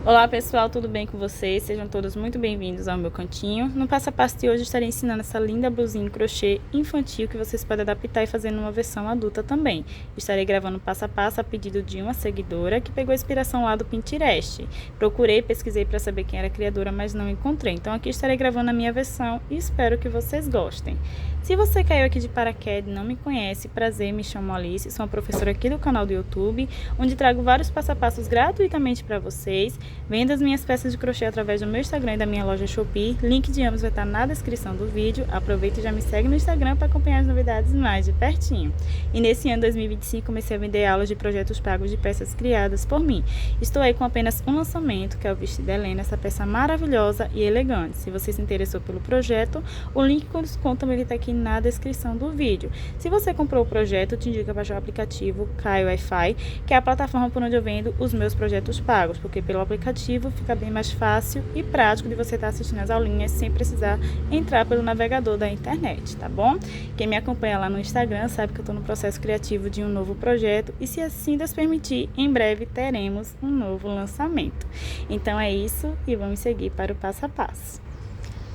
Olá pessoal, tudo bem com vocês? Sejam todos muito bem-vindos ao meu cantinho. No passo a passo de hoje estarei ensinando essa linda blusinha em crochê infantil que vocês podem adaptar e fazer numa versão adulta também. Estarei gravando passo a passo a pedido de uma seguidora que pegou a inspiração lá do Pinterest. Procurei, pesquisei para saber quem era a criadora, mas não encontrei. Então aqui estarei gravando a minha versão e espero que vocês gostem. Se você caiu aqui de paraquedas e não me conhece, prazer, me chamo Alice, sou uma professora aqui do canal do YouTube, onde trago vários passo a passos gratuitamente para vocês. Venda as minhas peças de crochê através do meu Instagram e da minha loja Shopee. Link de ambos vai estar na descrição do vídeo. Aproveita e já me segue no Instagram para acompanhar as novidades mais de pertinho. E nesse ano 2025 comecei a vender aulas de projetos pagos de peças criadas por mim. Estou aí com apenas um lançamento, que é o vestido da Helena, essa peça maravilhosa e elegante. Se você se interessou pelo projeto, o link com desconto também vai estar aqui na descrição do vídeo. Se você comprou o projeto, eu te indico a baixar o aplicativo Caio Wi-Fi, que é a plataforma por onde eu vendo os meus projetos pagos, porque pelo aplicativo fica bem mais fácil e prático de você estar assistindo as aulinhas sem precisar entrar pelo navegador da internet, tá bom? Quem me acompanha lá no Instagram sabe que eu estou no processo criativo de um novo projeto e, se assim Deus permitir, em breve teremos um novo lançamento. Então é isso e vamos seguir para o passo a passo.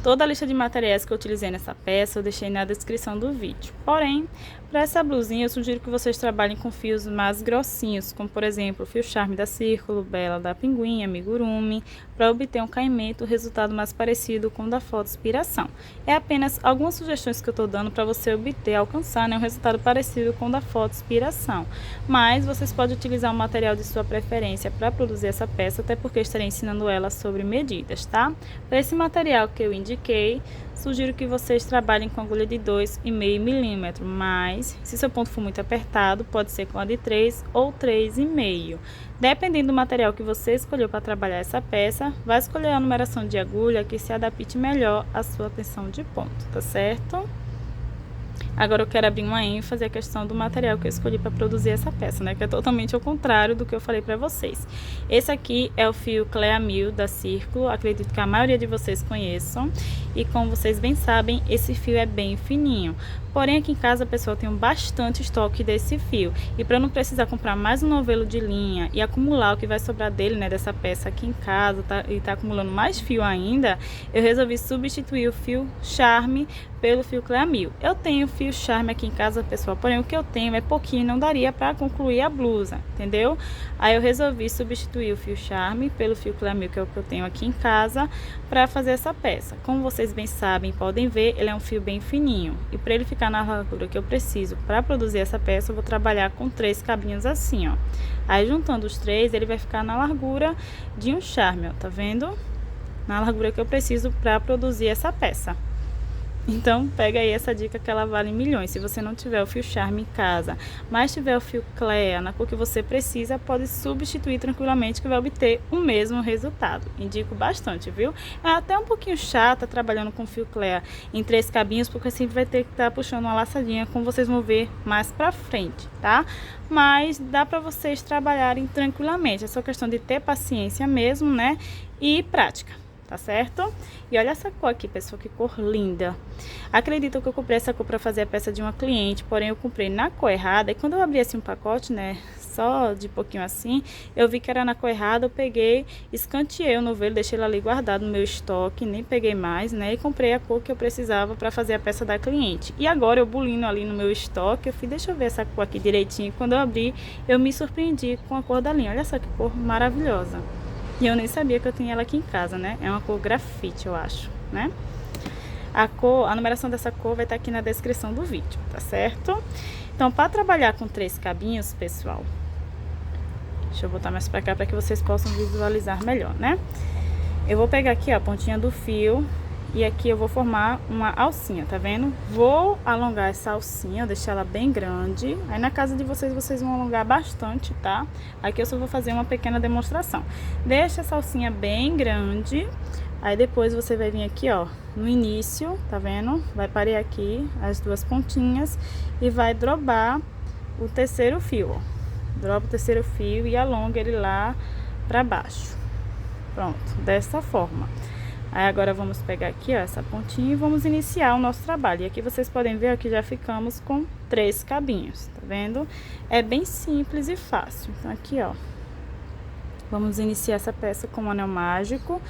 Toda a lista de materiais que eu utilizei nessa peça eu deixei na descrição do vídeo. Porém, para essa blusinha eu sugiro que vocês trabalhem com fios mais grossinhos, como por exemplo o fio Charme da Círculo, Bela da Pinguim, Amigurumi, para obter um caimento, resultado mais parecido com o da foto inspiração. É apenas algumas sugestões que eu estou dando para você obter, alcançar, um resultado parecido com o da foto inspiração. Mas vocês podem utilizar um material de sua preferência para produzir essa peça, até porque estarei ensinando ela sobre medidas, tá? Para esse material que eu indiquei, sugiro que vocês trabalhem com agulha de 2,5 mm, mas se seu ponto for muito apertado, pode ser com a de 3 ou 3,5. Dependendo do material que você escolheu para trabalhar essa peça, vai escolher a numeração de agulha que se adapte melhor à sua tensão de ponto, tá certo? Agora eu quero abrir uma ênfase à questão do material que eu escolhi para produzir essa peça, né? Que é totalmente ao contrário do que eu falei para vocês. Esse aqui é o fio Clea 1000 da Círculo, acredito que a maioria de vocês conheçam. E como vocês bem sabem, esse fio é bem fininho. Porém, aqui em casa, pessoal, eu tenho bastante estoque desse fio. E para não precisar comprar mais um novelo de linha e acumular o que vai sobrar dele, né, dessa peça aqui em casa, e tá acumulando mais fio ainda, eu resolvi substituir o fio Charme pelo fio Clea 1000. Eu tenho fio Charme aqui em casa, pessoal, porém o que eu tenho é pouquinho, não daria para concluir a blusa, entendeu? Aí eu resolvi substituir o fio Charme pelo fio Clea 1000, que é o que eu tenho aqui em casa, para fazer essa peça. Como vocês bem sabem, podem ver, ele é um fio bem fininho. E para ele ficar na largura que eu preciso para produzir essa peça, eu vou trabalhar com 3 cabinhos assim, ó. Aí juntando os 3, ele vai ficar na largura de um charme, ó, tá vendo? Na largura que eu preciso para produzir essa peça. Então, pega aí essa dica que ela vale milhões. Se você não tiver o fio Charme em casa, mas tiver o fio Clea na cor que você precisa, pode substituir tranquilamente que vai obter o mesmo resultado. Indico bastante, viu? É até um pouquinho chata trabalhando com fio Clea em 3 cabinhos, porque sempre vai ter que estar puxando uma laçadinha, como vocês vão ver mais pra frente, tá? Mas dá pra vocês trabalharem tranquilamente. É só questão de ter paciência mesmo, né? E prática. Tá certo? E olha essa cor aqui, pessoal, que cor linda. Acredito que eu comprei essa cor para fazer a peça de uma cliente, porém eu comprei na cor errada. E quando eu abri assim um pacote, né, só de pouquinho assim, eu vi que era na cor errada, eu peguei, escanteei o novelo, deixei ele ali guardado no meu estoque, nem peguei mais, né, e comprei a cor que eu precisava para fazer a peça da cliente. E agora eu bulindo ali no meu estoque, eu fui, deixa eu ver essa cor aqui direitinho. Quando eu abri, eu me surpreendi com a cor da linha. Olha só que cor maravilhosa. E eu nem sabia que eu tinha ela aqui em casa, né? É uma cor grafite, eu acho, né? A numeração dessa cor vai estar aqui na descrição do vídeo, tá certo? Então, para trabalhar com 3 cabinhos, pessoal, deixa eu botar mais pra cá para que vocês possam visualizar melhor, né? Eu vou pegar aqui, ó, a pontinha do fio e aqui eu vou formar uma alcinha, tá vendo? Vou alongar essa alcinha, deixar ela bem grande. Aí na casa de vocês, vocês vão alongar bastante, tá? Aqui eu só vou fazer uma pequena demonstração. Deixa essa alcinha bem grande. Aí depois você vai vir aqui, ó, no início, tá vendo? Vai parear aqui as 2 pontinhas e vai drobar o terceiro fio, ó. Droba o terceiro fio e alonga ele lá pra baixo. Pronto, dessa forma. Aí agora vamos pegar aqui, ó, essa pontinha e vamos iniciar o nosso trabalho. E aqui vocês podem ver, ó, que já ficamos com 3 cabinhos, tá vendo? É bem simples e fácil. Então aqui, ó, Vamos iniciar essa peça com um anel mágico.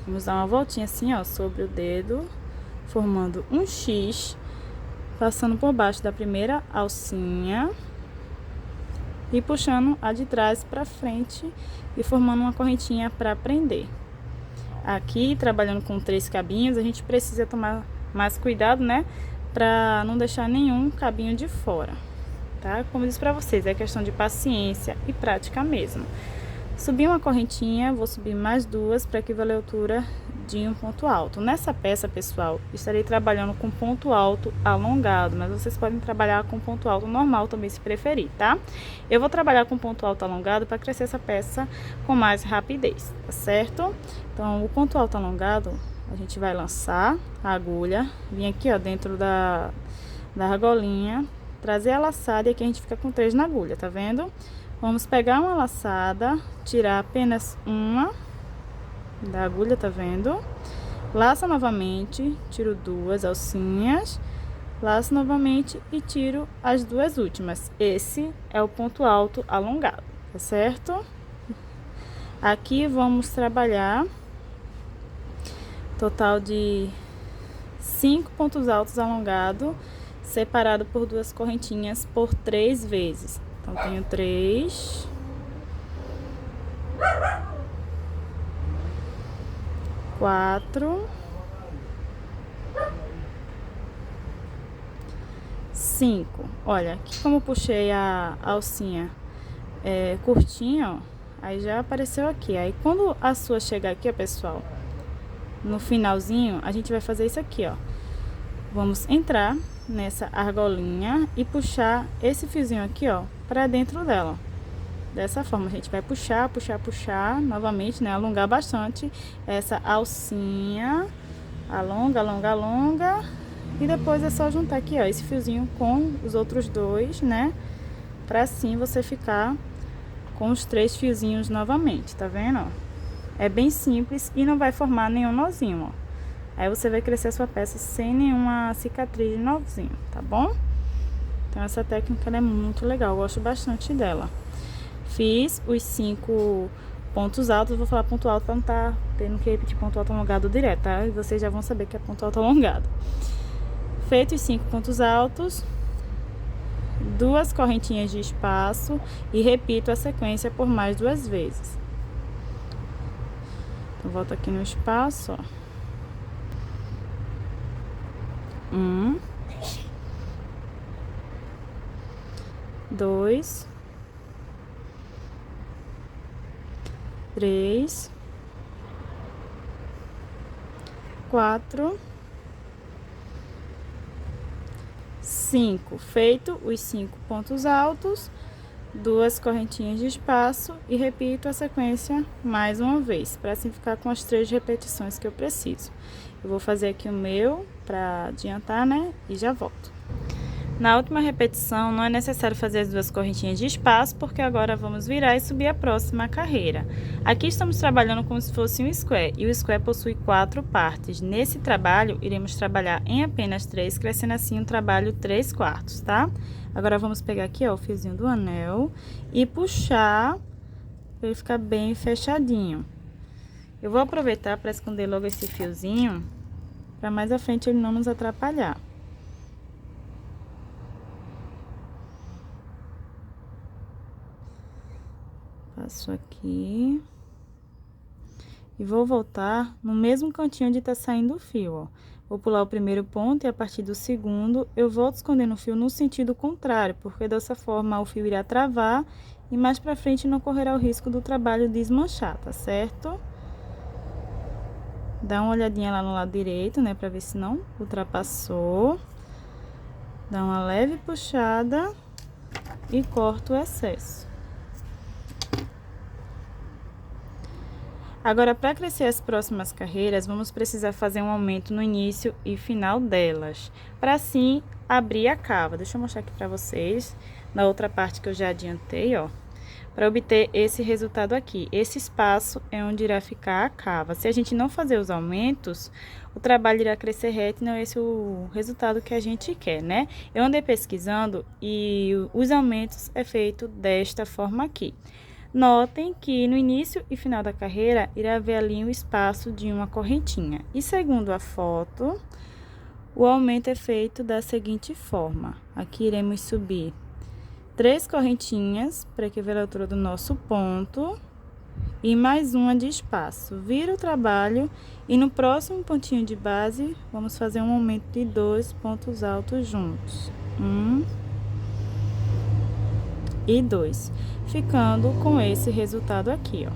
Vamos dar uma voltinha assim, ó, sobre o dedo, formando um X, passando por baixo da primeira alcinha e puxando a de trás para frente e formando uma correntinha para prender. Aqui, trabalhando com 3 cabinhos, a gente precisa tomar mais cuidado, né, para não deixar nenhum cabinho de fora, tá? Como eu disse para vocês, é questão de paciência e prática mesmo. Subi uma correntinha, vou subir mais 2 para equivaler a altura de um ponto alto. Nessa peça, pessoal, estarei trabalhando com ponto alto alongado, mas vocês podem trabalhar com ponto alto normal também, se preferir, tá? Eu vou trabalhar com ponto alto alongado para crescer essa peça com mais rapidez, tá certo? Então, o ponto alto alongado, a gente vai lançar a agulha, vir aqui, ó, dentro da argolinha, trazer a laçada e aqui a gente fica com 3 na agulha, tá vendo? Vamos pegar uma laçada, tirar apenas uma da agulha, tá vendo? Laça novamente, tiro 2 alcinhas, laço novamente e tiro as 2 últimas. Esse é o ponto alto alongado, tá certo? Aqui vamos trabalhar total de 5 pontos altos alongados, separado por 2 correntinhas por 3 vezes. Então, tenho 3, 4, 5. Olha, aqui como eu puxei a alcinha curtinha, ó, aí já apareceu aqui. Aí, quando a sua chegar aqui, ó, pessoal, no finalzinho, a gente vai fazer isso aqui, ó. Vamos entrar nessa argolinha e puxar esse fiozinho aqui, ó, pra dentro dela. Dessa forma, a gente vai puxar, puxar, puxar, novamente, né, alongar bastante essa alcinha, alonga, alonga, alonga, e depois é só juntar aqui, ó, esse fiozinho com os outros 2, né, pra assim você ficar com os 3 fiozinhos novamente, tá vendo, ó? É bem simples e não vai formar nenhum nozinho, ó. Aí você vai crescer a sua peça sem nenhuma cicatriz de nozinho, tá bom? Então essa técnica ela é muito legal, eu gosto bastante dela. Fiz os 5 pontos altos, vou falar ponto alto para não estar tendo que repetir ponto alto alongado direto, tá? E vocês já vão saber que é ponto alto alongado. Feito os 5 pontos altos, 2 correntinhas de espaço e repito a sequência por mais 2 vezes. Então volto aqui no espaço, ó. 1, 2, 3, 4, 5. Feito os 5 pontos altos, 2 correntinhas de espaço e repito a sequência mais uma vez, para assim ficar com as 3 repetições que eu preciso. Eu vou fazer aqui o meu para adiantar, né? E já volto. Na última repetição, não é necessário fazer as 2 correntinhas de espaço, porque agora vamos virar e subir a próxima carreira. Aqui estamos trabalhando como se fosse um square, e o square possui 4 partes. Nesse trabalho, iremos trabalhar em apenas 3, crescendo assim um trabalho 3/4, tá? Agora, vamos pegar aqui, ó, o fiozinho do anel e puxar para ele ficar bem fechadinho. Eu vou aproveitar para esconder logo esse fiozinho, para mais à frente ele não nos atrapalhar. Passo aqui. E vou voltar no mesmo cantinho onde tá saindo o fio, ó. Vou pular o primeiro ponto e a partir do segundo eu volto escondendo o fio no sentido contrário, porque dessa forma o fio irá travar e mais pra frente não correrá o risco do trabalho desmanchar, tá certo? Dá uma olhadinha lá no lado direito, né, pra ver se não ultrapassou. Dá uma leve puxada e corta o excesso. Agora, para crescer as próximas carreiras, vamos precisar fazer um aumento no início e final delas, para assim abrir a cava. Deixa eu mostrar aqui para vocês, na outra parte que eu já adiantei, ó. Para obter esse resultado aqui, esse espaço é onde irá ficar a cava. Se a gente não fazer os aumentos, o trabalho irá crescer reto e não é esse o resultado que a gente quer, né? Eu andei pesquisando e os aumentos é feito desta forma aqui. Notem que no início e final da carreira irá haver ali um espaço de uma correntinha. E segundo a foto, o aumento é feito da seguinte forma. Aqui iremos subir 3 correntinhas para equivaler a altura do nosso ponto e mais uma de espaço. Vira o trabalho e no próximo pontinho de base vamos fazer um aumento de 2 pontos altos juntos. 1 e 2, ficando com esse resultado aqui, ó.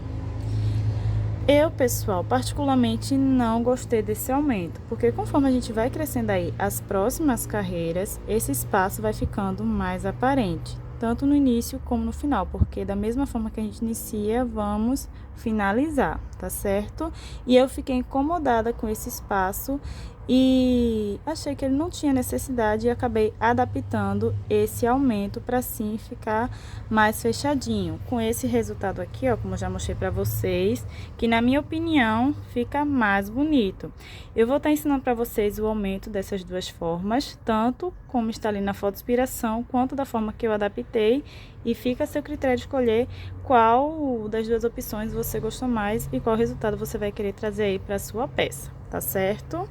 Eu, pessoal, particularmente não gostei desse aumento, porque conforme a gente vai crescendo aí as próximas carreiras, esse espaço vai ficando mais aparente, tanto no início como no final, porque da mesma forma que a gente inicia, vamos finalizar, tá certo? E eu fiquei incomodada com esse espaço e achei que ele não tinha necessidade e acabei adaptando esse aumento para assim ficar mais fechadinho. Com esse resultado aqui, ó, como eu já mostrei para vocês, que na minha opinião fica mais bonito. Eu vou estar ensinando para vocês o aumento dessas duas formas, tanto como está ali na foto de inspiração, quanto da forma que eu adaptei, e fica a seu critério de escolher qual das duas opções você gostou mais e qual resultado você vai querer trazer aí para sua peça, tá certo?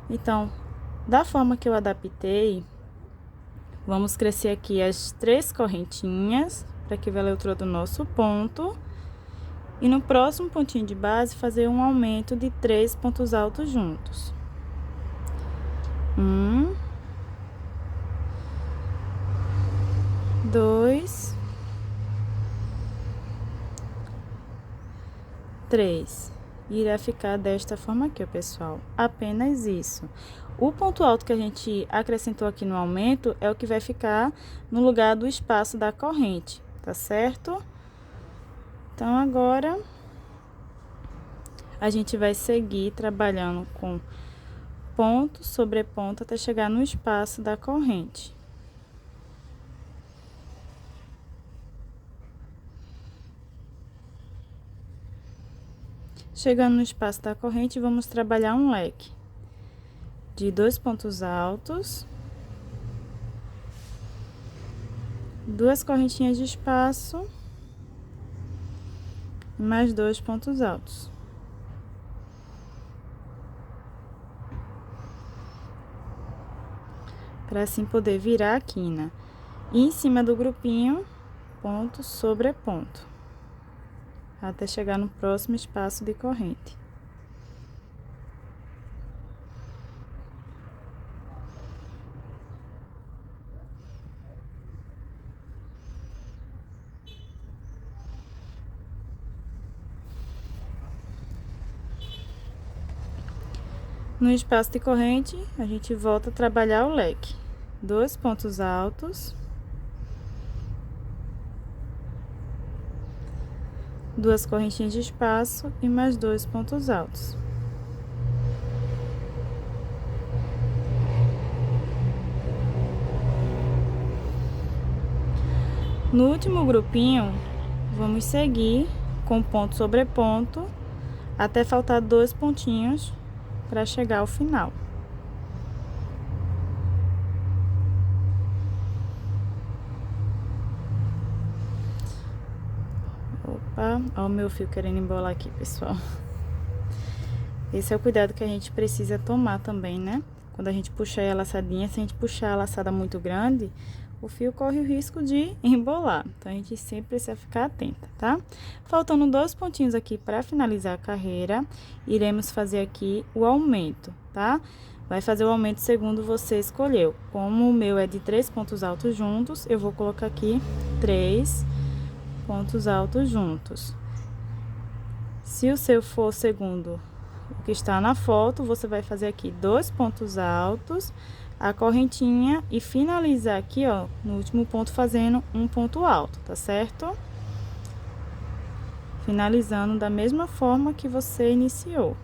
Então, da forma que eu adaptei, vamos crescer aqui as 3 correntinhas para que valha a altura do nosso ponto. E no próximo pontinho de base, fazer um aumento de 3 pontos altos juntos. 1, 2, 3. Irá ficar desta forma aqui, ó, pessoal. Apenas isso. O ponto alto que a gente acrescentou aqui no aumento é o que vai ficar no lugar do espaço da corrente, tá certo? Então, agora, a gente vai seguir trabalhando com ponto sobre ponto até chegar no espaço da corrente. Chegando no espaço da corrente, vamos trabalhar um leque de 2 pontos altos, 2 correntinhas de espaço e mais 2 pontos altos. Para assim poder virar a quina. E em cima do grupinho, ponto sobre ponto, até chegar no próximo espaço de corrente. No espaço de corrente, a gente volta a trabalhar o leque. 2 pontos altos, 2 correntinhas de espaço e mais 2 pontos altos. No último grupinho, vamos seguir com ponto sobre ponto até faltar 2 pontinhos para chegar ao final. Opa, ó o meu fio querendo embolar aqui, pessoal. Esse é o cuidado que a gente precisa tomar também, né? Quando a gente puxar a laçadinha, se a gente puxar a laçada muito grande, o fio corre o risco de embolar. Então, a gente sempre precisa ficar atenta, tá? Faltando 2 pontinhos aqui para finalizar a carreira, iremos fazer aqui o aumento, tá? Vai fazer o aumento segundo você escolheu. Como o meu é de 3 pontos altos juntos, eu vou colocar aqui 3 pontos altos juntos. Se o seu for segundo o que está na foto, você vai fazer aqui 2 pontos altos, a correntinha e finalizar aqui, ó, no último ponto fazendo um ponto alto, tá certo? Finalizando da mesma forma que você iniciou.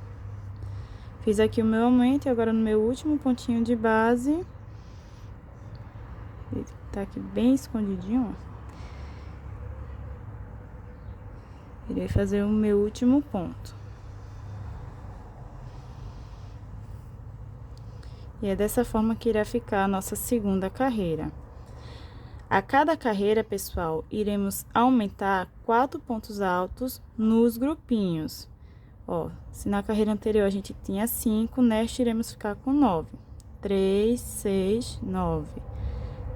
Fiz aqui o meu aumento e agora no meu último pontinho de base, tá aqui bem escondidinho, ó. Irei fazer o meu último ponto. E é dessa forma que irá ficar a nossa segunda carreira. A cada carreira, pessoal, iremos aumentar 4 pontos altos nos grupinhos. Ó, se na carreira anterior a gente tinha 5, nesta iremos ficar com 9. 3, 6, 9.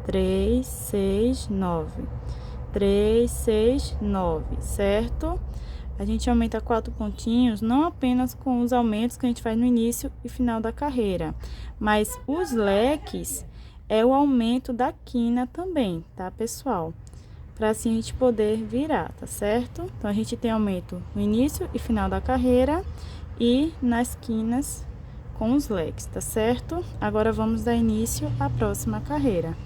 3, 6, 9. 3, 6, 9, certo? A gente aumenta 4 pontinhos, não apenas com os aumentos que a gente faz no início e final da carreira, mas os leques é o aumento da quina também, tá, pessoal? Para assim a gente poder virar, tá certo? Então, a gente tem aumento no início e final da carreira e nas quinas com os leques, tá certo? Agora, vamos dar início à próxima carreira.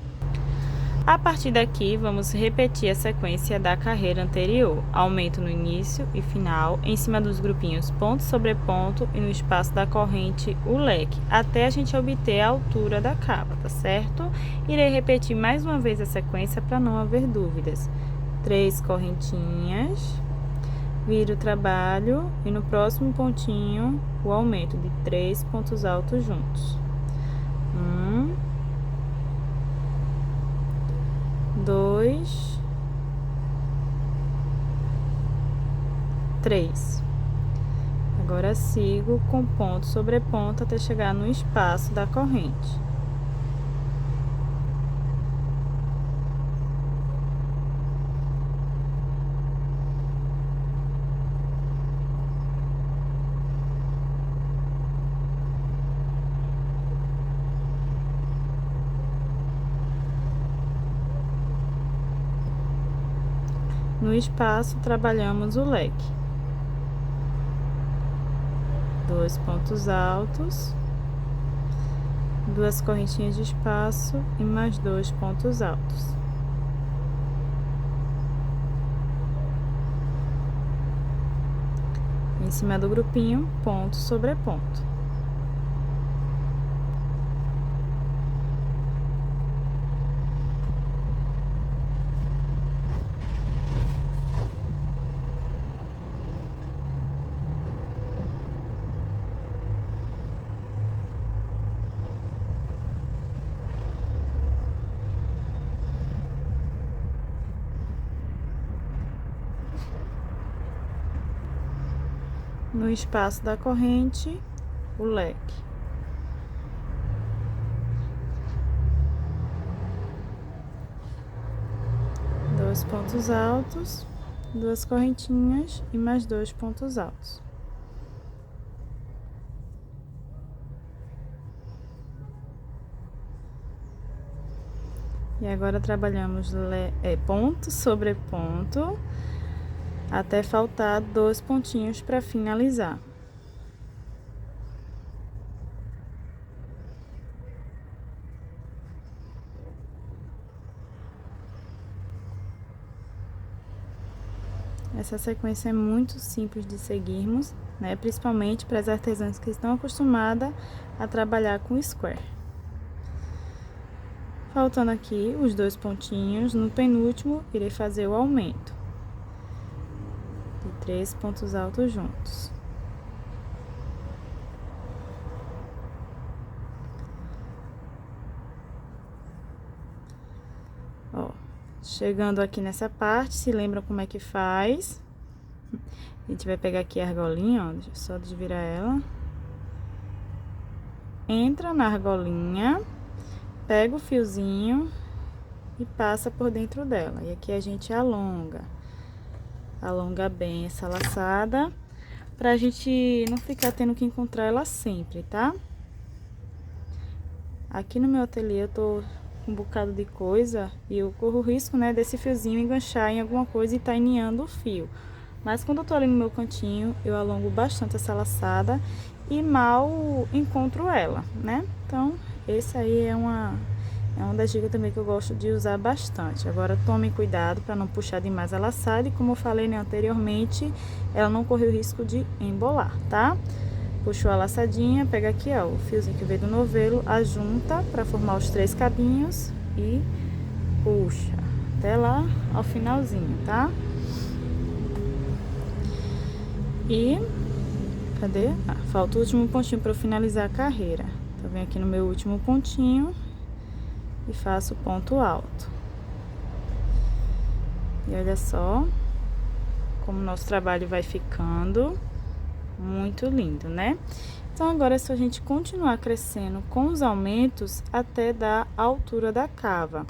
A partir daqui, vamos repetir a sequência da carreira anterior. Aumento no início e final, em cima dos grupinhos ponto sobre ponto e no espaço da corrente o leque, até a gente obter a altura da capa, tá certo? Irei repetir mais uma vez a sequência para não haver dúvidas. 3 correntinhas, viro o trabalho e no próximo pontinho o aumento de 3 pontos altos juntos. 2, 3. Agora sigo com ponto sobre ponto até chegar no espaço da corrente. No espaço, trabalhamos o leque. 2 pontos altos, 2 correntinhas de espaço e mais 2 pontos altos. Em cima do grupinho, ponto sobre ponto. No espaço da corrente, o leque. Dois pontos altos, 2 correntinhas e mais 2 pontos altos. E agora trabalhamos ponto sobre ponto, até faltar 2 pontinhos para finalizar. Essa sequência é muito simples de seguirmos, né? Principalmente para as artesãs que estão acostumadas a trabalhar com square. Faltando aqui os 2 pontinhos, no penúltimo irei fazer o aumento. 3 pontos altos juntos. Ó, chegando aqui nessa parte, se lembram como é que faz? A gente vai pegar aqui a argolinha, ó, deixa eu só desvirar ela. Entra na argolinha, pega o fiozinho e passa por dentro dela. E aqui a gente alonga bem essa laçada, pra gente não ficar tendo que encontrar ela sempre, tá? Aqui no meu ateliê eu tô com um bocado de coisa e eu corro o risco, né, desse fiozinho enganchar em alguma coisa e tá iniando o fio. Mas quando eu tô ali no meu cantinho, eu alongo bastante essa laçada e mal encontro ela, né? Então, esse aí é uma das dicas também que eu gosto de usar bastante. Agora, tome cuidado para não puxar demais a laçada e, como eu falei, né, anteriormente, ela não corre o risco de embolar, tá? Puxou a laçadinha, pega aqui, ó, o fiozinho que veio do novelo, ajunta para formar os 3 cabinhos e puxa até lá ao finalzinho, tá? E, cadê? Ah, falta o último pontinho para eu finalizar a carreira. Então, venho aqui no meu último pontinho e faço ponto alto. E olha só como o nosso trabalho vai ficando muito lindo, né? Então agora é só a gente continuar crescendo com os aumentos até dar a altura da cava.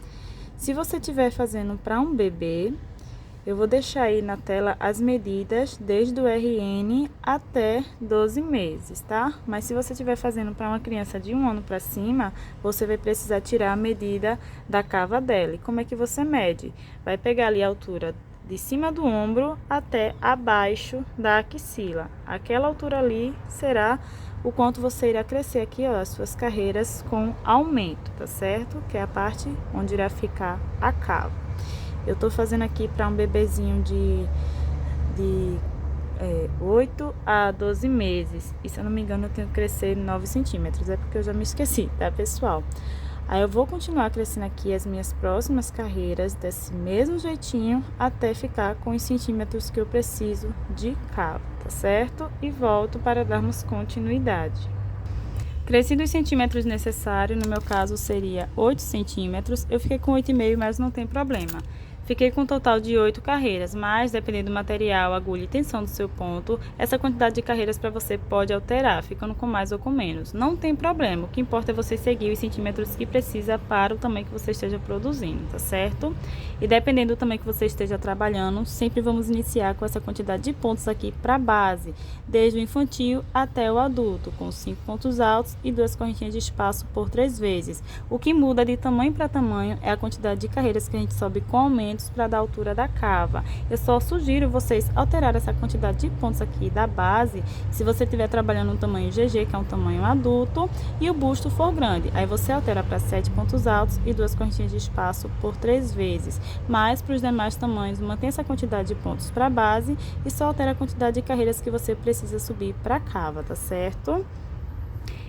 Se você estiver fazendo para um bebê, eu vou deixar aí na tela as medidas desde o RN até 12 meses, tá? Mas se você estiver fazendo para uma criança de 1 ano para cima, você vai precisar tirar a medida da cava dela. E como é que você mede? Vai pegar ali a altura de cima do ombro até abaixo da axila. Aquela altura ali será o quanto você irá crescer aqui, ó, as suas carreiras com aumento, tá certo? Que é a parte onde irá ficar a cava. Eu tô fazendo aqui para um bebezinho de 8 a 12 meses. E se eu não me engano, eu tenho que crescer 9 centímetros. É porque eu já me esqueci, tá, pessoal? Aí eu vou continuar crescendo aqui as minhas próximas carreiras desse mesmo jeitinho até ficar com os centímetros que eu preciso de cava, tá certo? E volto para darmos continuidade. Crescido os centímetros necessários, no meu caso seria 8 centímetros, eu fiquei com 8,5, mas não tem problema. Fiquei com um total de 8 carreiras, mas dependendo do material, agulha e tensão do seu ponto, essa quantidade de carreiras para você pode alterar, ficando com mais ou com menos. Não tem problema, o que importa é você seguir os centímetros que precisa para o tamanho que você esteja produzindo, tá certo? E dependendo do tamanho que você esteja trabalhando, sempre vamos iniciar com essa quantidade de pontos aqui para a base, desde o infantil até o adulto, com 5 pontos altos e 2 correntinhas de espaço por 3 vezes. O que muda de tamanho para tamanho é a quantidade de carreiras que a gente sobe com aumento para dar a altura da cava. Eu só sugiro vocês alterar essa quantidade de pontos aqui da base se você estiver trabalhando no tamanho GG, que é um tamanho adulto, e o busto for grande. Aí você altera para 7 pontos altos e 2 correntinhas de espaço por 3 vezes. Mas para os demais tamanhos, mantenha essa quantidade de pontos para a base e só altera a quantidade de carreiras que você precisa subir para a cava, tá certo?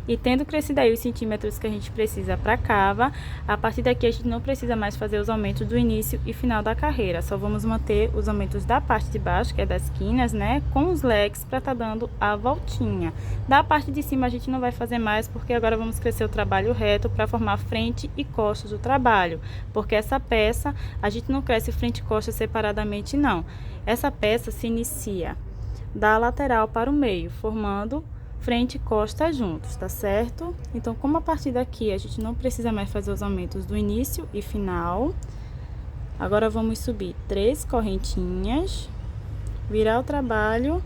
E tendo crescido aí os centímetros que a gente precisa para a cava, a partir daqui a gente não precisa mais fazer os aumentos do início e final da carreira. Só vamos manter os aumentos da parte de baixo, que é das quinas, né, com os leques para tá dando a voltinha. Da parte de cima a gente não vai fazer mais, porque agora vamos crescer o trabalho reto para formar frente e costas do trabalho. Porque essa peça, a gente não cresce frente e costa separadamente, não. Essa peça se inicia da lateral para o meio, formando frente e costa juntos, tá certo? Então, como a partir daqui a gente não precisa mais fazer os aumentos do início e final, agora vamos subir 3 correntinhas, virar o trabalho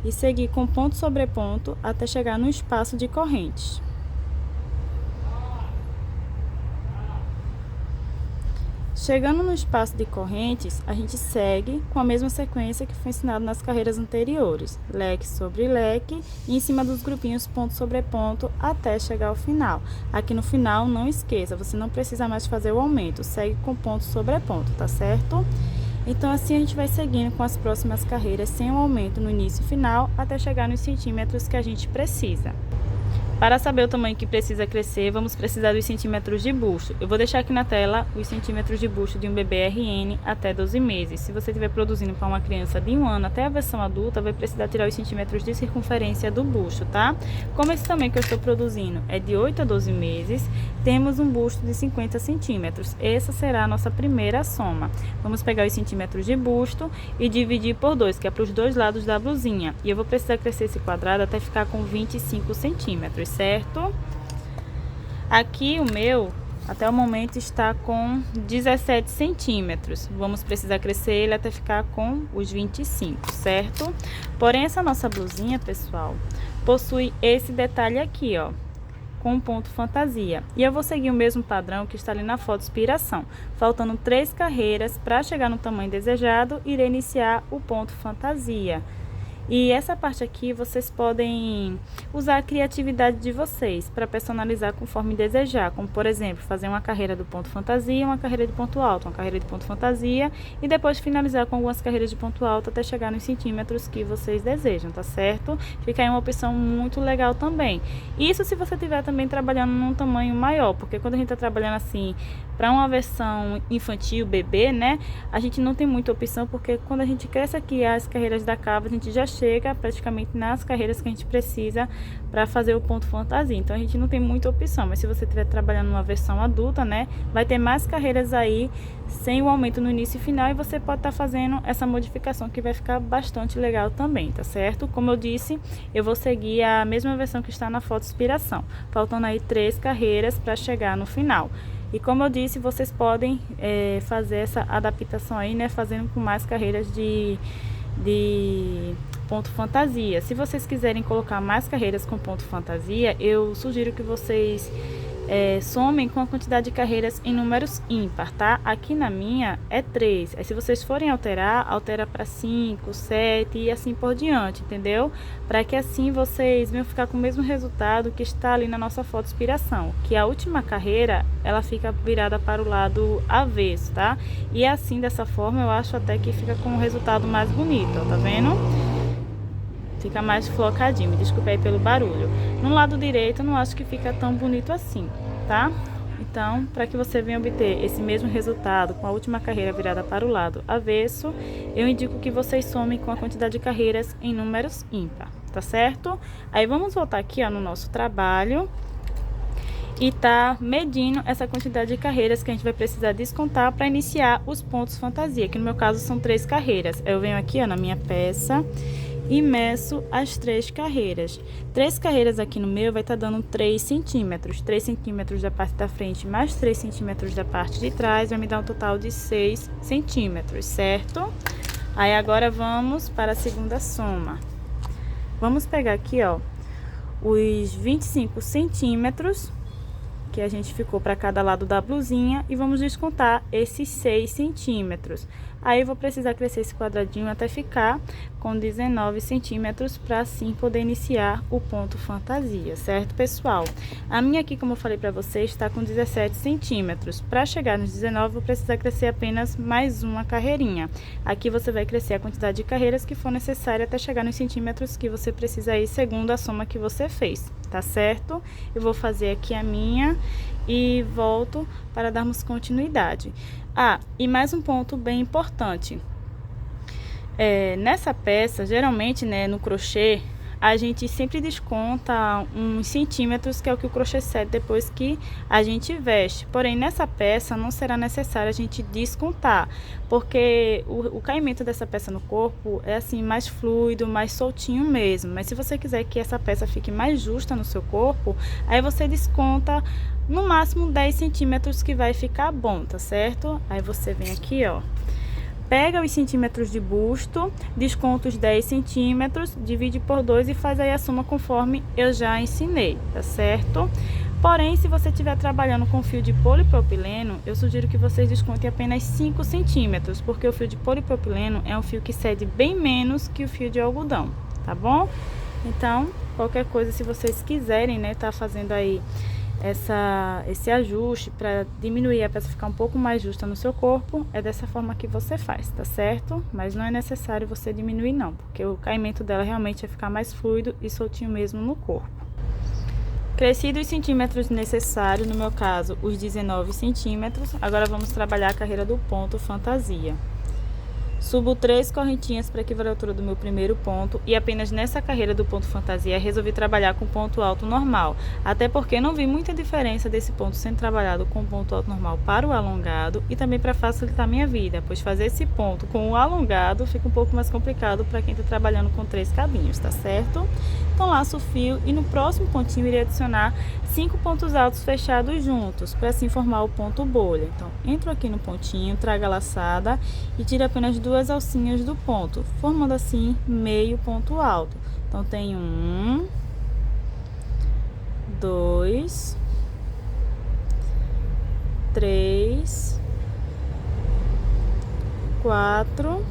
e seguir com ponto sobre ponto até chegar no espaço de correntes. Chegando no espaço de correntes, a gente segue com a mesma sequência que foi ensinado nas carreiras anteriores. Leque sobre leque e em cima dos grupinhos ponto sobre ponto até chegar ao final. Aqui no final, não esqueça, você não precisa mais fazer o aumento, segue com ponto sobre ponto, tá certo? Então assim a gente vai seguindo com as próximas carreiras sem o aumento no início e final até chegar nos centímetros que a gente precisa. Para saber o tamanho que precisa crescer, vamos precisar dos centímetros de busto. Eu vou deixar aqui na tela os centímetros de busto de um bebê RN até 12 meses. Se você estiver produzindo para uma criança de 1 ano até a versão adulta, vai precisar tirar os centímetros de circunferência do busto, tá? Como esse tamanho que eu estou produzindo é de 8 a 12 meses, temos um busto de 50 centímetros. Essa será a nossa primeira soma. Vamos pegar os centímetros de busto e dividir por 2, que é para os dois lados da blusinha. E eu vou precisar crescer esse quadrado até ficar com 25 centímetros. Certo? Aqui o meu, até o momento, está com 17 centímetros. Vamos precisar crescer ele até ficar com os 25, certo? Porém, essa nossa blusinha, pessoal, possui esse detalhe aqui, ó, com um ponto fantasia. E eu vou seguir o mesmo padrão que está ali na foto inspiração. Faltando 3 carreiras para chegar no tamanho desejado, irei iniciar o ponto fantasia. E essa parte aqui vocês podem usar a criatividade de vocês para personalizar conforme desejar, como por exemplo, fazer uma carreira do ponto fantasia, uma carreira de ponto alto, uma carreira de ponto fantasia e depois finalizar com algumas carreiras de ponto alto até chegar nos centímetros que vocês desejam, tá certo? Fica aí uma opção muito legal também. Isso se você estiver também trabalhando num tamanho maior, porque quando a gente está trabalhando assim Para uma versão infantil, bebê, né, a gente não tem muita opção, porque quando a gente cresce aqui as carreiras da cava, a gente já chega praticamente nas carreiras que a gente precisa para fazer o ponto fantasia. Então a gente não tem muita opção, mas se você estiver trabalhando numa versão adulta, né, vai ter mais carreiras aí sem o aumento no início e final, e você pode estar fazendo essa modificação que vai ficar bastante legal também, tá certo? Como eu disse, eu vou seguir a mesma versão que está na foto inspiração, faltando aí 3 carreiras para chegar no final. E como eu disse, vocês podem fazer essa adaptação aí, né, fazendo com mais carreiras de ponto fantasia. Se vocês quiserem colocar mais carreiras com ponto fantasia, eu sugiro que vocês somem com a quantidade de carreiras em números ímpar, tá? Aqui na minha é 3. Aí se vocês forem alterar, altera para 5, 7 e assim por diante, entendeu? Para que assim vocês venham ficar com o mesmo resultado que está ali na nossa foto inspiração, que a última carreira ela fica virada para o lado avesso, tá? E assim, dessa forma, eu acho até que fica com um resultado mais bonito, ó, tá vendo? Fica mais flocadinho, me desculpe aí pelo barulho. No lado direito eu não acho que fica tão bonito assim, tá? Então, para que você venha obter esse mesmo resultado com a última carreira virada para o lado avesso, eu indico que vocês somem com a quantidade de carreiras em números ímpar, tá certo? Aí vamos voltar aqui, ó, no nosso trabalho e tá medindo essa quantidade de carreiras que a gente vai precisar descontar para iniciar os pontos fantasia, que no meu caso são 3 carreiras. Eu venho aqui, ó, na minha peça e meço as 3 carreiras. 3 carreiras aqui no meu vai estar dando 3 centímetros. 3 centímetros da parte da frente mais 3 centímetros da parte de trás vai me dar um total de 6 centímetros, certo? Aí agora vamos para a segunda soma. Vamos pegar aqui, ó, os 25 centímetros que a gente ficou para cada lado da blusinha e vamos descontar esses 6 centímetros. Aí eu vou precisar crescer esse quadradinho até ficar com 19 centímetros para assim poder iniciar o ponto fantasia, certo, pessoal? A minha aqui, como eu falei para vocês, está com 17 centímetros. Para chegar nos 19, eu vou precisar crescer apenas mais uma carreirinha. Aqui você vai crescer a quantidade de carreiras que for necessária até chegar nos centímetros que você precisa ir segundo a soma que você fez, tá certo? Eu vou fazer aqui a minha e volto para darmos continuidade. Ah, e mais um ponto bem importante. Nessa peça, geralmente, né, no crochê, a gente sempre desconta uns centímetros, que é o que o crochê cede depois que a gente veste. Porém, nessa peça não será necessário a gente descontar, porque o caimento dessa peça no corpo é assim mais fluido, mais soltinho mesmo. Mas se você quiser que essa peça fique mais justa no seu corpo, aí você desconta no máximo 10 centímetros que vai ficar bom, tá certo? Aí você vem aqui, ó, pega os centímetros de busto, desconta os 10 centímetros, divide por 2 e faz aí a soma conforme eu já ensinei, tá certo? Porém, se você estiver trabalhando com fio de polipropileno, eu sugiro que vocês descontem apenas 5 centímetros, porque o fio de polipropileno é um fio que cede bem menos que o fio de algodão, tá bom? Então, qualquer coisa, se vocês quiserem, né, tá fazendo aí esse ajuste para diminuir a peça ficar um pouco mais justa no seu corpo, é dessa forma que você faz, tá certo? Mas não é necessário você diminuir não, porque o caimento dela realmente vai ficar mais fluido e soltinho mesmo no corpo. Crescidos os centímetros necessários, no meu caso os 19 centímetros, agora vamos trabalhar a carreira do ponto fantasia. Subo 3 correntinhas para equivaler a altura do meu primeiro ponto e apenas nessa carreira do ponto fantasia resolvi trabalhar com ponto alto normal, até porque não vi muita diferença desse ponto sendo trabalhado com ponto alto normal para o alongado e também para facilitar a minha vida, pois fazer esse ponto com o alongado fica um pouco mais complicado para quem está trabalhando com 3 cabinhos, tá certo? Então laço o fio e no próximo pontinho irei adicionar 5 pontos altos fechados juntos, para assim formar o ponto bolha. Então entro aqui no pontinho, trago a laçada e tiro apenas 2 alcinhas do ponto, formando assim meio ponto alto. Então tenho 1, 2, 3, 4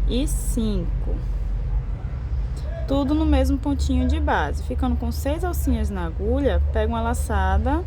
e 5. Tudo no mesmo pontinho de base, ficando com 6 alcinhas na agulha, pego uma laçada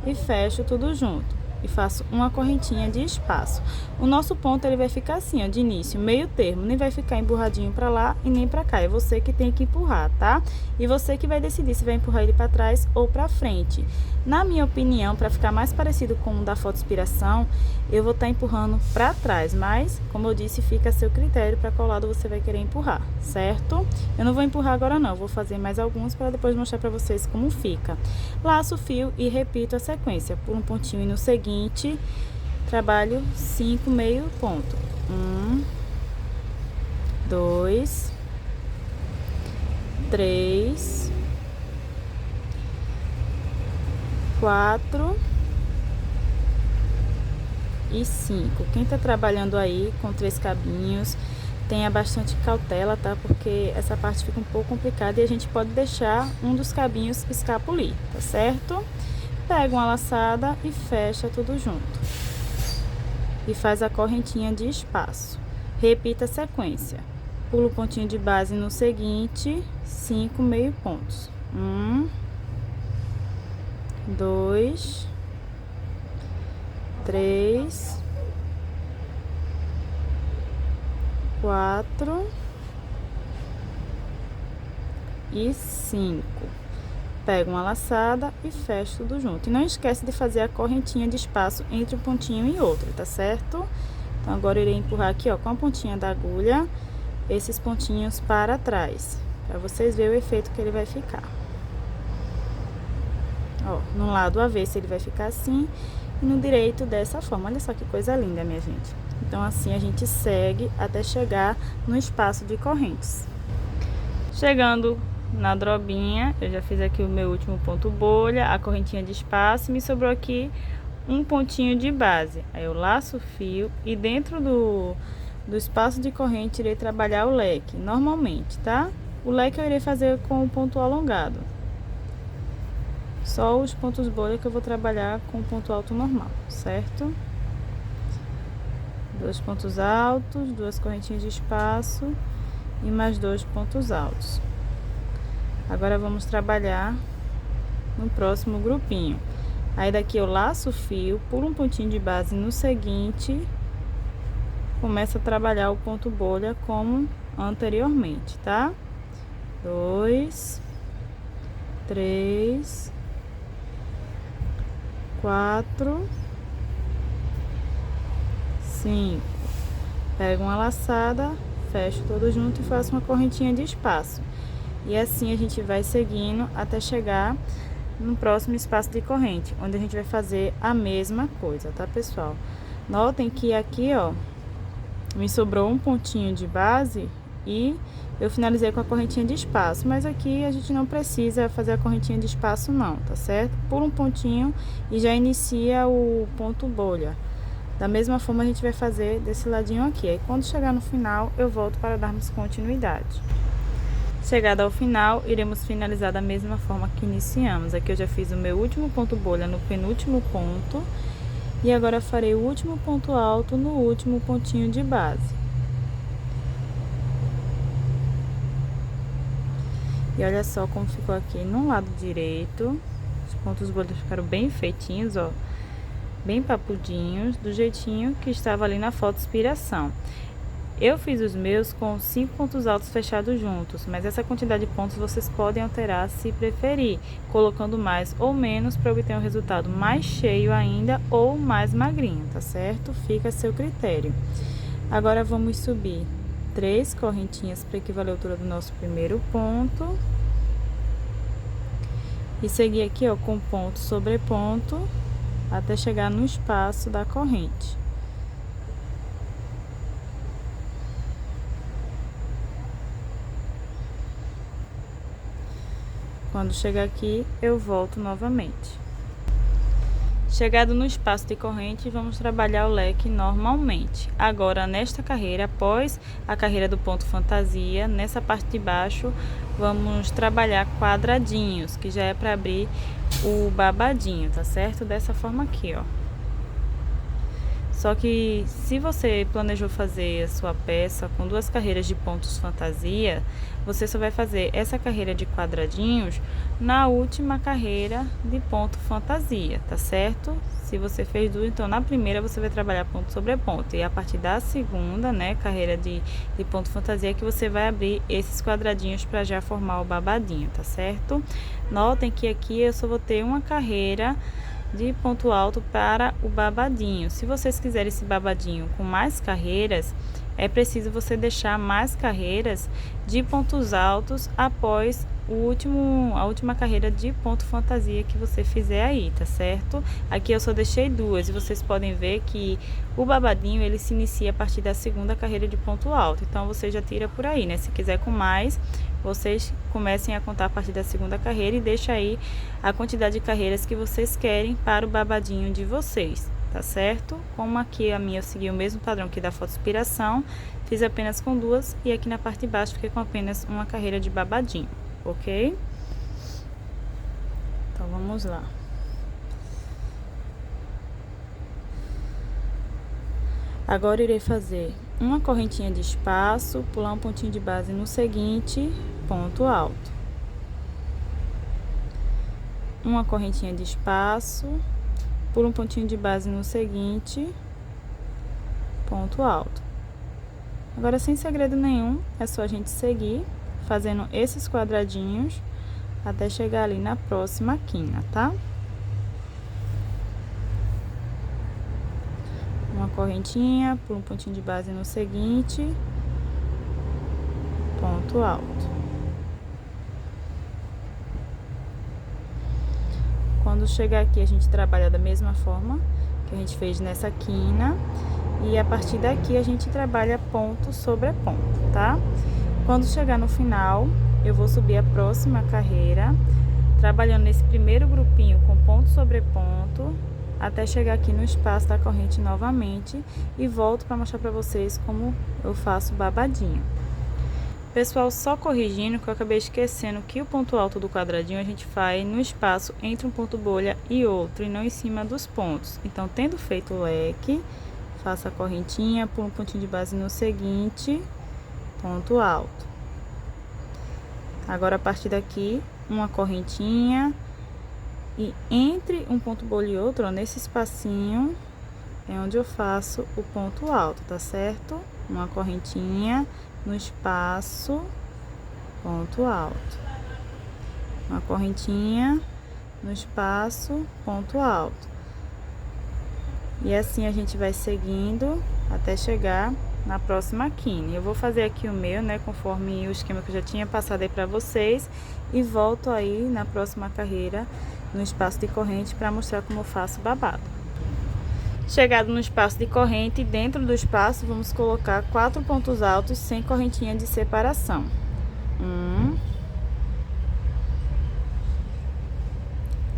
e fecho tudo junto. e faço uma correntinha de espaço. O nosso ponto ele vai ficar assim, ó, de início, meio termo, nem vai ficar empurradinho para lá e nem para cá. É você que tem que empurrar, tá? E você que vai decidir se vai empurrar ele para trás ou para frente. Na minha opinião, para ficar mais parecido com o da foto inspiração, eu vou estar empurrando para trás, mas, como eu disse, fica a seu critério para qual lado você vai querer empurrar, certo? Eu não vou empurrar agora não, vou fazer mais alguns para depois mostrar para vocês como fica. Laço o fio e repito a sequência, por um pontinho e no seguinte, trabalho 5 meio ponto. 1, 2, 3, 4 e 5. Quem tá trabalhando aí com 3 cabinhos, tenha bastante cautela, tá? Porque essa parte fica um pouco complicada e a gente pode deixar um dos cabinhos escapulir, tá certo? Pega uma laçada e fecha tudo junto. E faz a correntinha de espaço. Repita a sequência. Pula o pontinho de base no seguinte, 5 meio pontos. 1, 2, 3, 4 e 5. Pega uma laçada e fecha tudo junto. E não esquece de fazer a correntinha de espaço entre um pontinho e outro, tá certo? Então, agora eu irei empurrar aqui, ó, com a pontinha da agulha, esses pontinhos para trás, para vocês verem o efeito que ele vai ficar. Ó, no lado avesso ele vai ficar assim e no direito dessa forma. Olha só que coisa linda, minha gente. Então, assim a gente segue até chegar no espaço de correntes. Chegando na drobinha, eu já fiz aqui o meu último ponto bolha, a correntinha de espaço, e me sobrou aqui um pontinho de base. Aí eu laço o fio e dentro do espaço de corrente irei trabalhar o leque, normalmente, tá? O leque eu irei fazer com o ponto alongado. Só os pontos bolha que eu vou trabalhar com o ponto alto normal, certo? 2 pontos altos, 2 correntinhas de espaço e mais 2 pontos altos. Agora vamos trabalhar no próximo grupinho. Aí daqui eu laço o fio, pulo um pontinho de base no seguinte, começo a trabalhar o ponto bolha como anteriormente, tá? 2, 3, 4, 5. Pego uma laçada, fecho todo junto e faço uma correntinha de espaço. E assim a gente vai seguindo até chegar no próximo espaço de corrente, onde a gente vai fazer a mesma coisa, tá, pessoal? Notem que aqui, ó, me sobrou um pontinho de base e eu finalizei com a correntinha de espaço, mas aqui a gente não precisa fazer a correntinha de espaço não, tá certo? Pula um pontinho e já inicia o ponto bolha. Da mesma forma a gente vai fazer desse ladinho aqui. Aí quando chegar no final, eu volto para darmos continuidade. Chegada ao final, iremos finalizar da mesma forma que iniciamos. Aqui eu já fiz o meu último ponto bolha no penúltimo ponto. E agora farei o último ponto alto no último pontinho de base. E olha só como ficou aqui no lado direito. Os pontos bolhas ficaram bem feitinhos, ó. Bem papudinhos, do jeitinho que estava ali na foto inspiração. Eu fiz os meus com 5 pontos altos fechados juntos, mas essa quantidade de pontos vocês podem alterar se preferir, colocando mais ou menos para obter um resultado mais cheio ainda ou mais magrinho, tá certo? Fica a seu critério. Agora vamos subir 3 correntinhas para equivaler à altura do nosso primeiro ponto. E seguir aqui, ó, com ponto sobre ponto, até chegar no espaço da corrente. Quando chegar aqui, eu volto novamente. Chegado no espaço de corrente, vamos trabalhar o leque normalmente. Agora, nesta carreira, após a carreira do ponto fantasia, nessa parte de baixo, vamos trabalhar quadradinhos, que já é para abrir o babadinho, tá certo? Dessa forma aqui, ó. Só que se você planejou fazer a sua peça com 2 carreiras de pontos fantasia, você só vai fazer essa carreira de quadradinhos na última carreira de ponto fantasia, tá certo? Se você fez duas, então na primeira você vai trabalhar ponto sobre ponto. E a partir da segunda, né, carreira de ponto fantasia, que você vai abrir esses quadradinhos para já formar o babadinho, tá certo? Notem que aqui eu só vou ter uma carreira de ponto alto para o babadinho. Se vocês quiserem esse babadinho com mais carreiras, é preciso você deixar mais carreiras de pontos altos após a última carreira de ponto fantasia que você fizer aí, tá certo? Aqui eu só deixei duas e vocês podem ver que o babadinho ele se inicia a partir da segunda carreira de ponto alto. Então você já tira por aí, né? Se quiser com mais, vocês comecem a contar a partir da segunda carreira e deixa aí a quantidade de carreiras que vocês querem para o babadinho de vocês, tá certo? Como aqui a minha eu segui o mesmo padrão que da foto inspiração, fiz apenas com duas e aqui na parte de baixo fiquei com apenas uma carreira de babadinho, ok? Então vamos lá. Agora irei fazer uma correntinha de espaço, pular um pontinho de base no seguinte ponto alto. Uma correntinha de espaço, pula um pontinho de base no seguinte ponto alto. Agora, sem segredo nenhum, é só a gente seguir fazendo esses quadradinhos até chegar ali na próxima quina, tá? Uma correntinha, pula um pontinho de base no seguinte ponto alto. Quando chegar aqui, a gente trabalha da mesma forma que a gente fez nessa quina. E a partir daqui, a gente trabalha ponto sobre ponto, tá? Quando chegar no final, eu vou subir a próxima carreira, trabalhando nesse primeiro grupinho com ponto sobre ponto, até chegar aqui no espaço da corrente novamente. E volto para mostrar para vocês como eu faço babadinho. Pessoal, só corrigindo que eu acabei esquecendo que o ponto alto do quadradinho a gente faz no espaço entre um ponto bolha e outro, e não em cima dos pontos. Então, tendo feito o leque, faça a correntinha, pula um pontinho de base no seguinte ponto alto. Agora, a partir daqui, uma correntinha, e entre um ponto bolha e outro, ó, nesse espacinho, é onde eu faço o ponto alto, tá certo? Uma correntinha no espaço, ponto alto. Uma correntinha no espaço, ponto alto. E assim a gente vai seguindo até chegar na próxima quina. Eu vou fazer aqui o meu, né, conforme o esquema que eu já tinha passado aí pra vocês, e volto aí na próxima carreira no espaço de corrente para mostrar como eu faço babado. Chegado no espaço de corrente, dentro do espaço vamos colocar 4 pontos altos sem correntinha de separação. 1,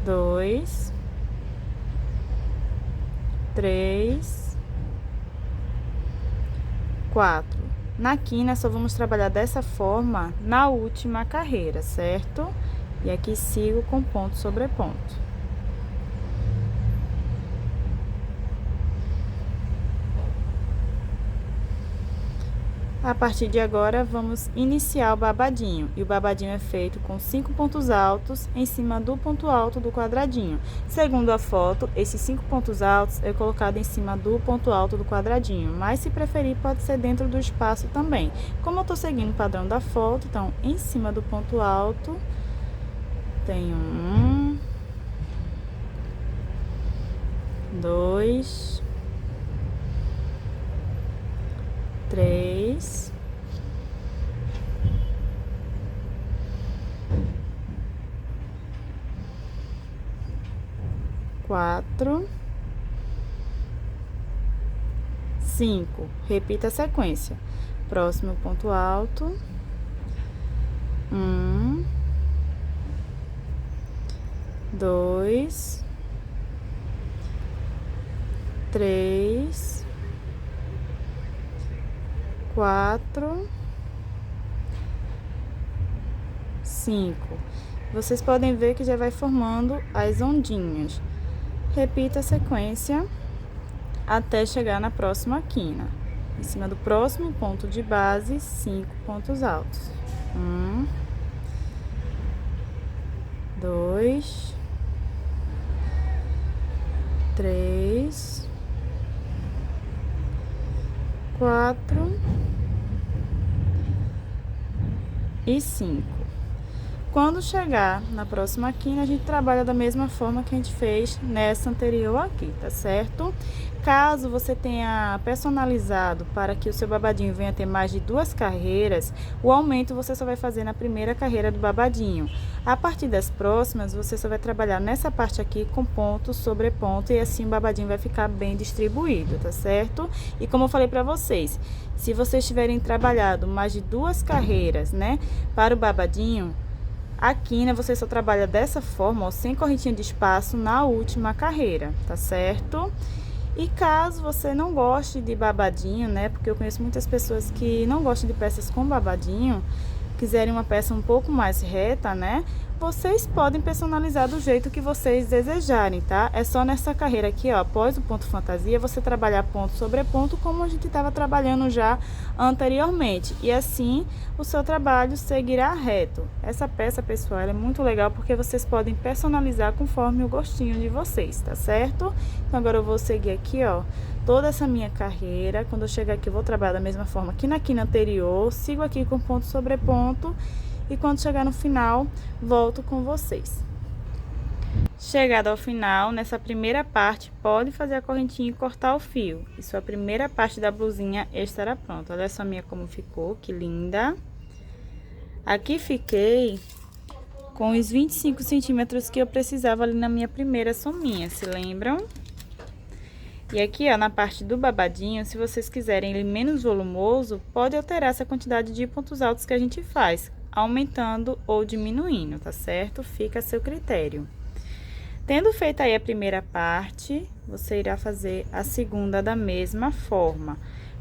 2, 3, 4. Na quina só vamos trabalhar dessa forma na última carreira, certo? E aqui sigo com ponto sobre ponto. A partir de agora, vamos iniciar o babadinho. E o babadinho é feito com 5 pontos altos em cima do ponto alto do quadradinho. Segundo a foto, esses 5 pontos altos é colocado em cima do ponto alto do quadradinho. Mas, se preferir, pode ser dentro do espaço também. Como eu tô seguindo o padrão da foto, então, em cima do ponto alto, tenho 1, 2, 3, 4, 5. Repita a sequência. Próximo ponto alto, 1, 2, 3, 4, 5. Vocês podem ver que já vai formando as ondinhas. Repita a sequência até chegar na próxima quina. Em cima do próximo ponto de base, 5 pontos altos. 1, 2, 3, 4 e 5. Quando chegar na próxima quina, a gente trabalha da mesma forma que a gente fez nessa anterior aqui, tá certo? Caso você tenha personalizado para que o seu babadinho venha ter mais de 2 carreiras, o aumento você só vai fazer na primeira carreira do babadinho. A partir das próximas, você só vai trabalhar nessa parte aqui com ponto sobre ponto, e assim o babadinho vai ficar bem distribuído, tá certo? E como eu falei para vocês, se vocês tiverem trabalhado mais de 2 carreiras, né, para o babadinho, a quina você só trabalha dessa forma, ó, sem correntinha de espaço na última carreira, tá certo? E caso você não goste de babadinho, né, porque eu conheço muitas pessoas que não gostam de peças com babadinho, quiserem uma peça um pouco mais reta, né, vocês podem personalizar do jeito que vocês desejarem, tá? É só nessa carreira aqui, ó, após o ponto fantasia, você trabalhar ponto sobre ponto, como a gente estava trabalhando já anteriormente. E assim, o seu trabalho seguirá reto. Essa peça, pessoal, ela é muito legal porque vocês podem personalizar conforme o gostinho de vocês, tá certo? Então, agora eu vou seguir aqui, ó, toda essa minha carreira. Quando eu chegar aqui, eu vou trabalhar da mesma forma que na quina anterior. Sigo aqui com ponto sobre ponto. E quando chegar no final, volto com vocês. Chegado ao final, nessa primeira parte, pode fazer a correntinha e cortar o fio. Isso, a primeira parte da blusinha estará pronta. Olha só a minha como ficou, que linda. Aqui fiquei com os 25 centímetros que eu precisava ali na minha primeira sominha, se lembram? E aqui, ó, na parte do babadinho, se vocês quiserem ele menos volumoso, pode alterar essa quantidade de pontos altos que a gente faz, aumentando ou diminuindo, tá certo? Fica a seu critério. Tendo feito aí a primeira parte, você irá fazer a segunda da mesma forma.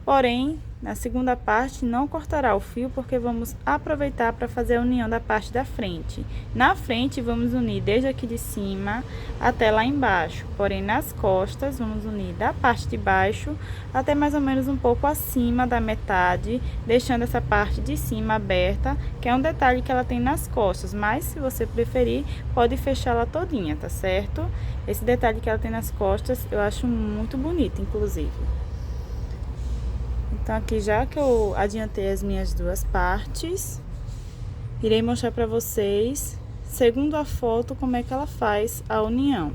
Porém, na segunda parte não cortará o fio, porque vamos aproveitar para fazer a união da parte da frente. Na frente, vamos unir desde aqui de cima até lá embaixo. Porém, nas costas, vamos unir da parte de baixo até mais ou menos um pouco acima da metade, deixando essa parte de cima aberta, que é um detalhe que ela tem nas costas. Mas, se você preferir, pode fechá-la todinha, tá certo? Esse detalhe que ela tem nas costas, eu acho muito bonito, inclusive. Então, aqui já que eu adiantei as minhas duas partes, irei mostrar para vocês, segundo a foto, como é que ela faz a união.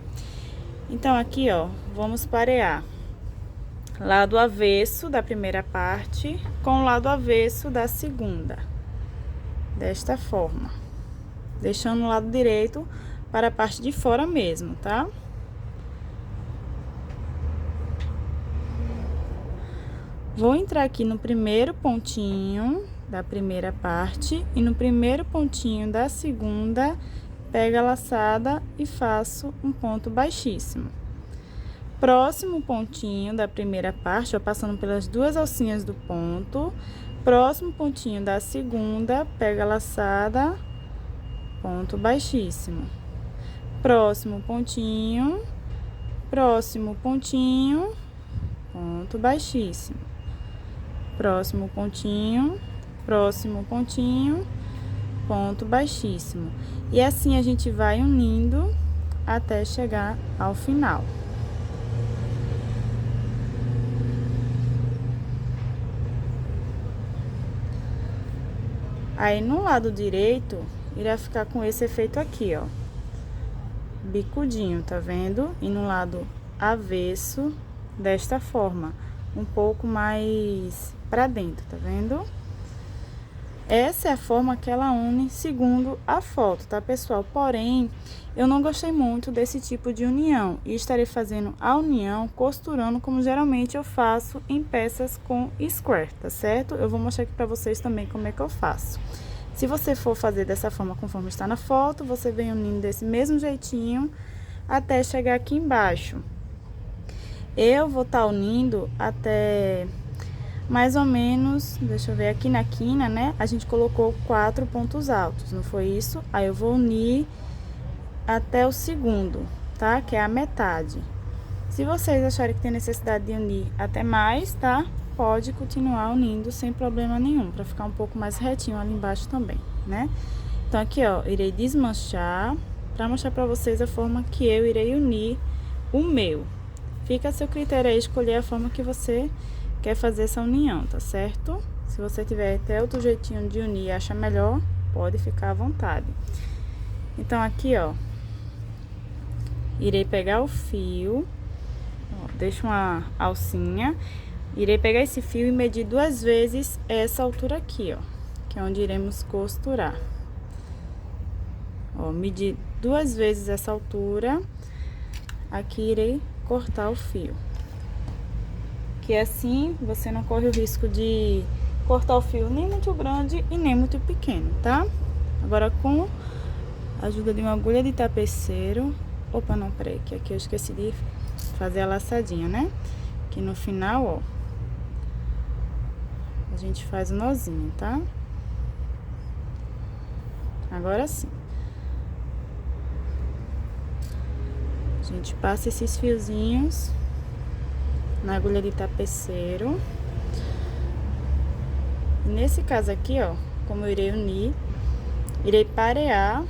Então, aqui, ó, vamos parear lado avesso da primeira parte com o lado avesso da segunda, desta forma, deixando o lado direito para a parte de fora mesmo, tá? Vou entrar aqui no primeiro pontinho da primeira parte e no primeiro pontinho da segunda, pego a laçada e faço um ponto baixíssimo. Próximo pontinho da primeira parte, ó, passando pelas duas alcinhas do ponto, próximo pontinho da segunda, pego a laçada, ponto baixíssimo. Próximo pontinho, ponto baixíssimo. Próximo pontinho, ponto baixíssimo. E assim a gente vai unindo até chegar ao final. Aí, no lado direito, irá ficar com esse efeito aqui, ó, bicudinho, tá vendo? E no lado avesso, desta forma, um pouco mais pra dentro, tá vendo? Essa é a forma que ela une segundo a foto, tá, pessoal? Porém, eu não gostei muito desse tipo de união e estarei fazendo a união costurando como geralmente eu faço em peças com square, tá certo? Eu vou mostrar aqui pra vocês também como é que eu faço. Se você for fazer dessa forma conforme está na foto, você vem unindo desse mesmo jeitinho até chegar aqui embaixo. Eu vou estar unindo até mais ou menos, deixa eu ver, aqui na quina, né? A gente colocou 4 pontos altos, não foi isso? Aí eu vou unir até o segundo, tá? Que é a metade. Se vocês acharem que tem necessidade de unir até mais, tá? Pode continuar unindo sem problema nenhum, pra ficar um pouco mais retinho ali embaixo também, né? Então, aqui, ó, irei desmanchar pra mostrar pra vocês a forma que eu irei unir o meu. Fica a seu critério aí escolher a forma que você quer fazer essa união, tá certo? Se você tiver até outro jeitinho de unir e achar melhor, pode ficar à vontade. Então, aqui, ó, irei pegar o fio, ó, deixo uma alcinha, irei pegar esse fio e medir 2 vezes essa altura aqui, ó, que é onde iremos costurar. Ó, medir 2 vezes essa altura, aqui irei cortar o fio. Que assim você não corre o risco de cortar o fio nem muito grande e nem muito pequeno, tá? Agora, com a ajuda de uma agulha de tapeceiro... Opa, não, peraí, que aqui eu esqueci de fazer a laçadinha, né? Que no final, ó, a gente faz o nozinho, tá? Agora sim. A gente passa esses fiozinhos na agulha de tapeceiro. E nesse caso aqui, ó, como eu irei unir, irei parear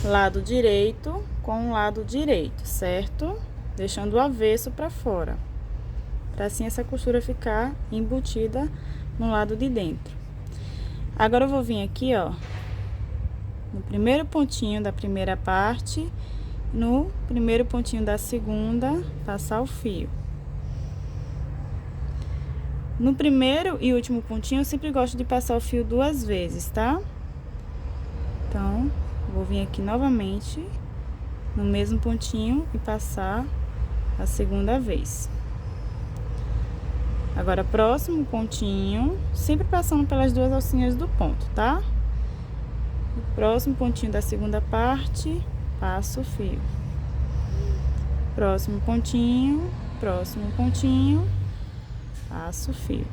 lado direito com o lado direito, certo? Deixando o avesso para fora, para assim essa costura ficar embutida no lado de dentro. Agora eu vou vir aqui, ó, no primeiro pontinho da primeira parte, no primeiro pontinho da segunda, passar o fio. No primeiro e último pontinho, eu sempre gosto de passar o fio 2 vezes, tá? Então, vou vir aqui novamente, no mesmo pontinho e passar a segunda vez. Agora, próximo pontinho, sempre passando pelas 2 alcinhas do ponto, tá? O próximo pontinho da segunda parte, passo o fio. Próximo pontinho, passo o fio.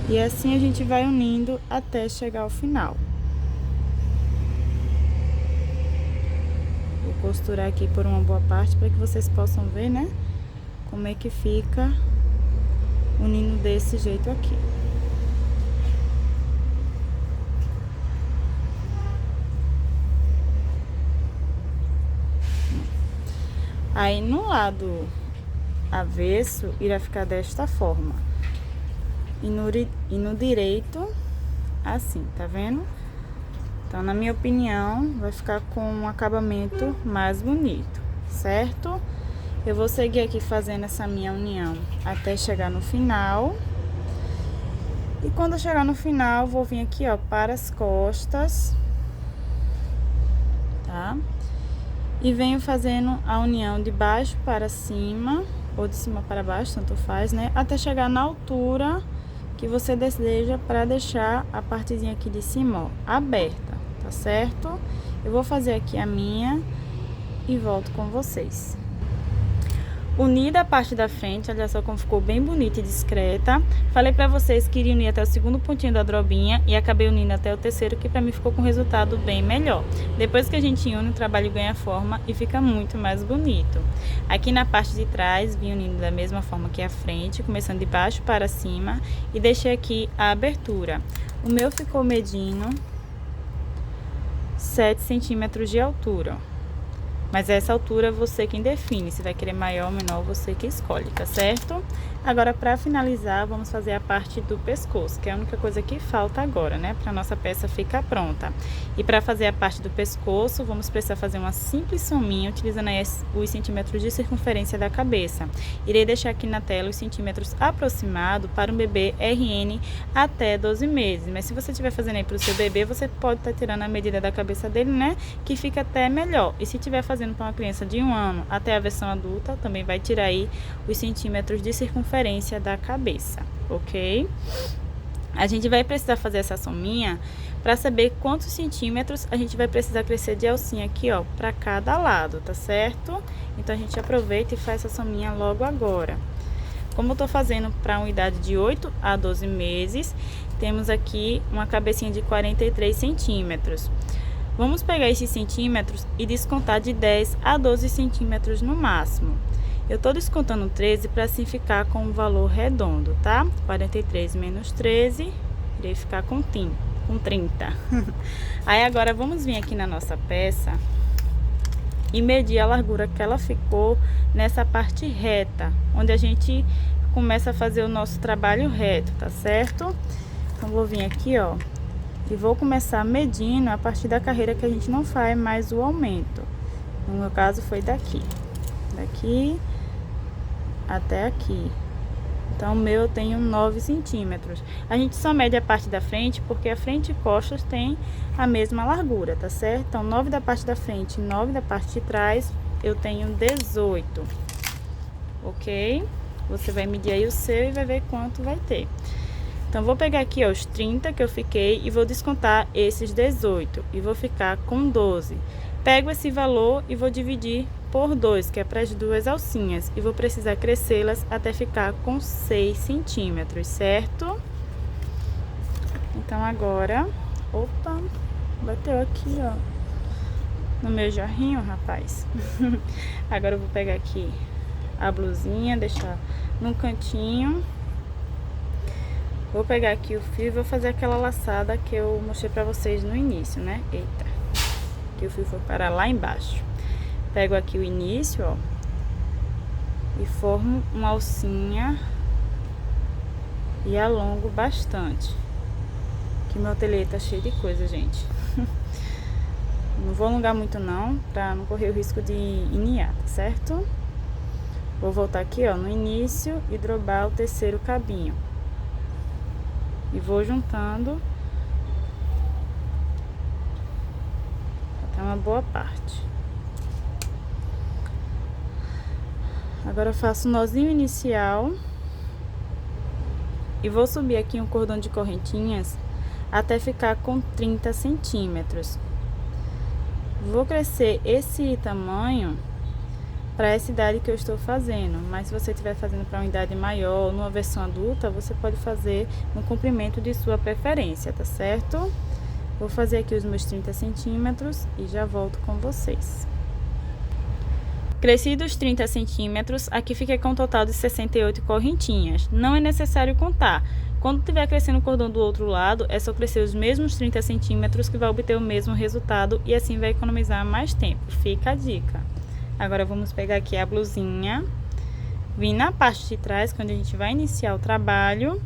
E assim a gente vai unindo até chegar ao final. Vou costurar aqui por uma boa parte para que vocês possam ver, né? Como é que fica unindo desse jeito aqui. Aí, no lado avesso, irá ficar desta forma. E no direito, assim, tá vendo? Então, na minha opinião, vai ficar com um acabamento mais bonito, certo? Eu vou seguir aqui fazendo essa minha união até chegar no final. E quando eu chegar no final, vou vir aqui, ó, para as costas, tá? E venho fazendo a união de baixo para cima, ou de cima para baixo, tanto faz, né? Até chegar na altura que você deseja, para deixar a partezinha aqui de cima, ó, aberta, tá certo? Eu vou fazer aqui a minha e volto com vocês. Unida a parte da frente, olha só como ficou bem bonita e discreta. Falei pra vocês que iria unir até o segundo pontinho da drobinha e acabei unindo até o terceiro, que pra mim ficou com um resultado bem melhor. Depois que a gente une, o trabalho ganha forma e fica muito mais bonito. Aqui na parte de trás, vim unindo da mesma forma que a frente, começando de baixo para cima e deixei aqui a abertura. O meu ficou medindo 7 centímetros de altura, ó. Mas essa altura você quem define, se vai querer maior ou menor, você que escolhe, tá certo? Agora, para finalizar, vamos fazer a parte do pescoço, que é a única coisa que falta agora, né? Para nossa peça ficar pronta. E para fazer a parte do pescoço, vamos precisar fazer uma simples sominha, utilizando aí os centímetros de circunferência da cabeça. Irei deixar aqui na tela os centímetros aproximados para um bebê RN até 12 meses. Mas se você estiver fazendo aí para o seu bebê, você pode estar tirando a medida da cabeça dele, né? Que fica até melhor. E se estiver fazendo para uma criança de 1 ano até a versão adulta, também vai tirar aí os centímetros de circunferência da cabeça, ok? A gente vai precisar fazer essa sominha para saber quantos centímetros a gente vai precisar crescer de alcinha aqui, ó, para cada lado, tá certo? Então a gente aproveita e faz essa sominha logo agora. Como eu tô fazendo para uma idade de 8 a 12 meses, temos aqui uma cabecinha de 43 centímetros. Vamos pegar esses centímetros e descontar de 10 a 12 centímetros no máximo. Eu tô descontando 13 para assim ficar com um valor redondo, tá? 43 menos 13, irei ficar com 30. Aí agora vamos vir aqui na nossa peça e medir a largura que ela ficou nessa parte reta, onde a gente começa a fazer o nosso trabalho reto, tá certo? Então, vou vir aqui, ó, e vou começar medindo a partir da carreira que a gente não faz mais o aumento. No meu caso, foi daqui até aqui. Então, o meu eu tenho 9 centímetros. A gente só mede a parte da frente, porque a frente e costas tem a mesma largura, tá certo? Então, 9 da parte da frente e 9 da parte de trás, eu tenho 18. Ok? Você vai medir aí o seu e vai ver quanto vai ter. Então, vou pegar aqui, ó, os 30 que eu fiquei e vou descontar esses 18. E vou ficar com 12. Pego esse valor e vou dividir por 2, que é para as duas alcinhas. E vou precisar crescê-las até ficar com 6 centímetros, certo? Então, agora... Opa! Bateu aqui, ó, no meu jarrinho, rapaz. Agora eu vou pegar aqui a blusinha, deixar no cantinho. Vou pegar aqui o fio e vou fazer aquela laçada que eu mostrei pra vocês no início, né? Eita, que o fio foi parar lá embaixo. Pego aqui o início, ó, e formo uma alcinha e alongo bastante. Que meu ateliê tá cheio de coisa, gente. Não vou alongar muito não, pra não correr o risco de iniar, tá certo? Vou voltar aqui, ó, no início e dobrar o terceiro cabinho. E vou juntando até uma boa parte. Agora eu faço o nozinho inicial e vou subir aqui um cordão de correntinhas até ficar com 30 centímetros. Vou crescer esse tamanho para essa idade que eu estou fazendo, mas se você estiver fazendo para uma idade maior, numa versão adulta, você pode fazer no comprimento de sua preferência, tá certo? Vou fazer aqui os meus 30 centímetros e já volto com vocês. Cresci dos 30 centímetros, aqui fiquei com um total de 68 correntinhas. Não é necessário contar. Quando estiver crescendo o cordão do outro lado, é só crescer os mesmos 30 centímetros que vai obter o mesmo resultado e assim vai economizar mais tempo. Fica a dica. Agora vamos pegar aqui a blusinha, vir na parte de trás, quando a gente vai iniciar o trabalho,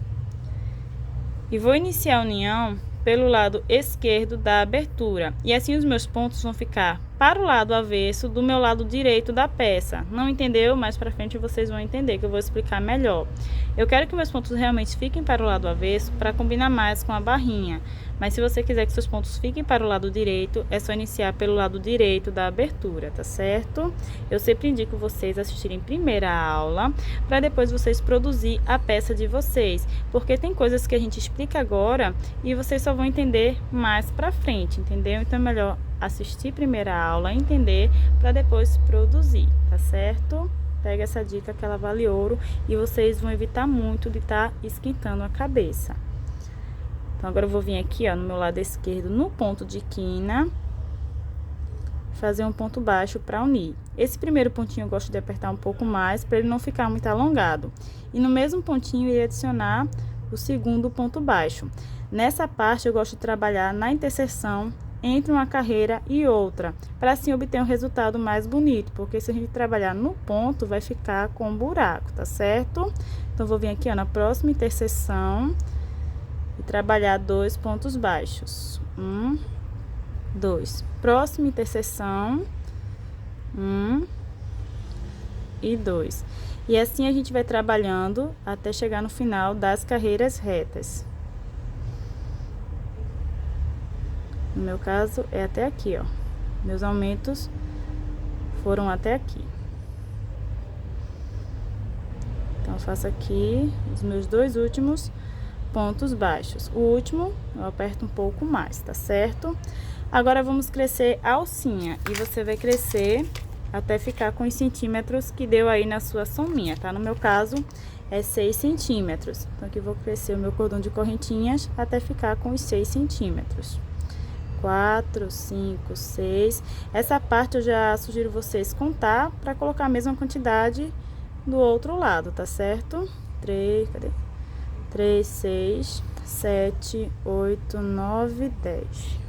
e vou iniciar a união pelo lado esquerdo da abertura. E assim os meus pontos vão ficar para o lado avesso do meu lado direito da peça. Não entendeu? Mais pra frente vocês vão entender, que eu vou explicar melhor. Eu quero que meus pontos realmente fiquem para o lado avesso para combinar mais com a barrinha. Mas se você quiser que seus pontos fiquem para o lado direito, é só iniciar pelo lado direito da abertura, tá certo? Eu sempre indico vocês assistirem primeiro a aula, para depois vocês produzir a peça de vocês. Porque tem coisas que a gente explica agora e vocês só vão entender mais pra frente, entendeu? Então é melhor assistir primeiro a aula, entender, para depois produzir, tá certo? Pega essa dica que ela vale ouro e vocês vão evitar muito de estar esquentando a cabeça. Então, agora eu vou vir aqui, ó, no meu lado esquerdo, no ponto de quina, fazer um ponto baixo para unir. Esse primeiro pontinho eu gosto de apertar um pouco mais, para ele não ficar muito alongado. E no mesmo pontinho, eu ia adicionar o segundo ponto baixo. Nessa parte, eu gosto de trabalhar na interseção entre uma carreira e outra, para assim obter um resultado mais bonito, porque se a gente trabalhar no ponto, vai ficar com um buraco, tá certo? Então, vou vir aqui, ó, na próxima interseção e trabalhar 2 pontos baixos. 1, 2. Próxima interseção, 1 e 2. E assim a gente vai trabalhando até chegar no final das carreiras retas. No meu caso, é até aqui, ó. Meus aumentos foram até aqui. Então, eu faço aqui os meus 2 últimos pontos baixos. O último, eu aperto um pouco mais, tá certo? Agora, vamos crescer a alcinha. E você vai crescer até ficar com os centímetros que deu aí na sua sominha, tá? No meu caso, é 6 centímetros. Então, aqui eu vou crescer o meu cordão de correntinhas até ficar com os 6 centímetros. 4, 5, 6. Essa parte eu já sugiro vocês contar para colocar a mesma quantidade do outro lado, tá certo? 3, cadê? 3, 6, 7, 8, 9, 10.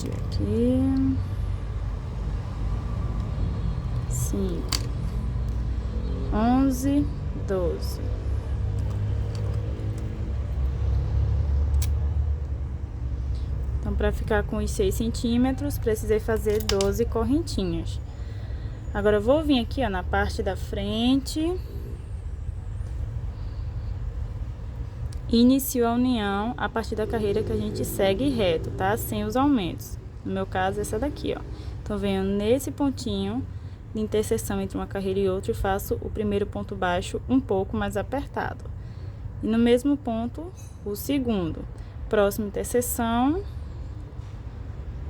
medir aqui. 5, 11, 12. Então, para ficar com os 6 centímetros, precisei fazer 12 correntinhas. Agora, eu vou vir aqui, ó, na parte da frente. E inicio a união a partir da carreira que a gente segue reto, tá? Sem os aumentos. No meu caso, essa daqui, ó. Então, venho nesse pontinho de interseção entre uma carreira e outra e faço o primeiro ponto baixo um pouco mais apertado. E no mesmo ponto, o segundo. Próxima interseção,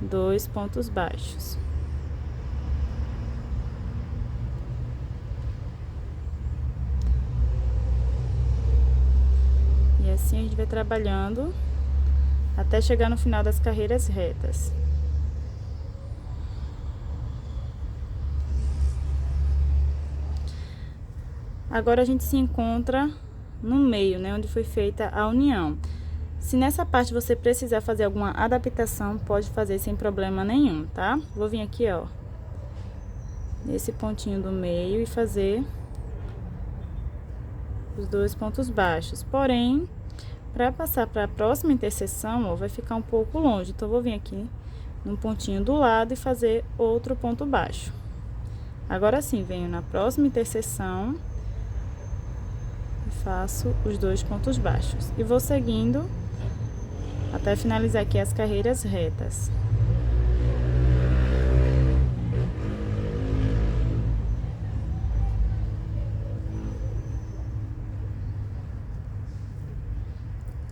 2 pontos baixos. E assim a gente vai trabalhando até chegar no final das carreiras retas. Agora a gente se encontra no meio, né, onde foi feita a união. Se nessa parte você precisar fazer alguma adaptação, pode fazer sem problema nenhum, tá? Vou vir aqui, ó, nesse pontinho do meio e fazer os 2 pontos baixos. Porém, para passar para a próxima interseção, ó, vai ficar um pouco longe. Então, vou vir aqui num pontinho do lado e fazer outro ponto baixo. Agora sim, venho na próxima interseção e faço os 2 pontos baixos. E vou seguindo até finalizar aqui as carreiras retas.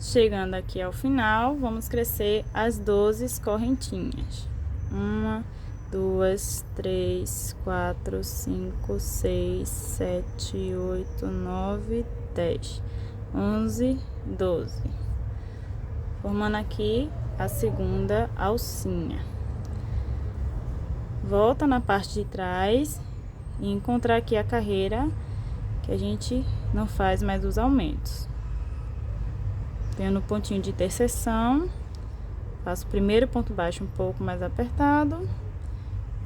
Chegando aqui ao final, vamos crescer as 12 correntinhas. 1, 2, 3, 4, 5, 6, 7, 8, 9, 10, 11, 12. Formando aqui a segunda alcinha. Volta na parte de trás e encontrar aqui a carreira que a gente não faz mais os aumentos. Venho no pontinho de interseção, faço o primeiro ponto baixo um pouco mais apertado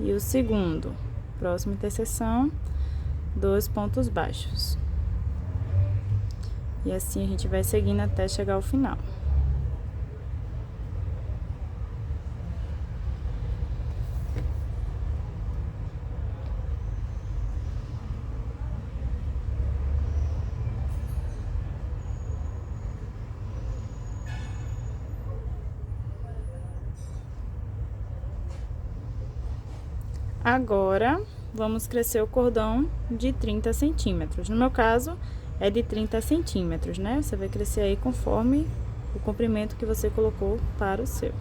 e o segundo, próxima interseção, 2 pontos baixos. E assim a gente vai seguindo até chegar ao final. Agora, vamos crescer o cordão de 30 centímetros. No meu caso, é de 30 centímetros, né? Você vai crescer aí conforme o comprimento que você colocou para o seu.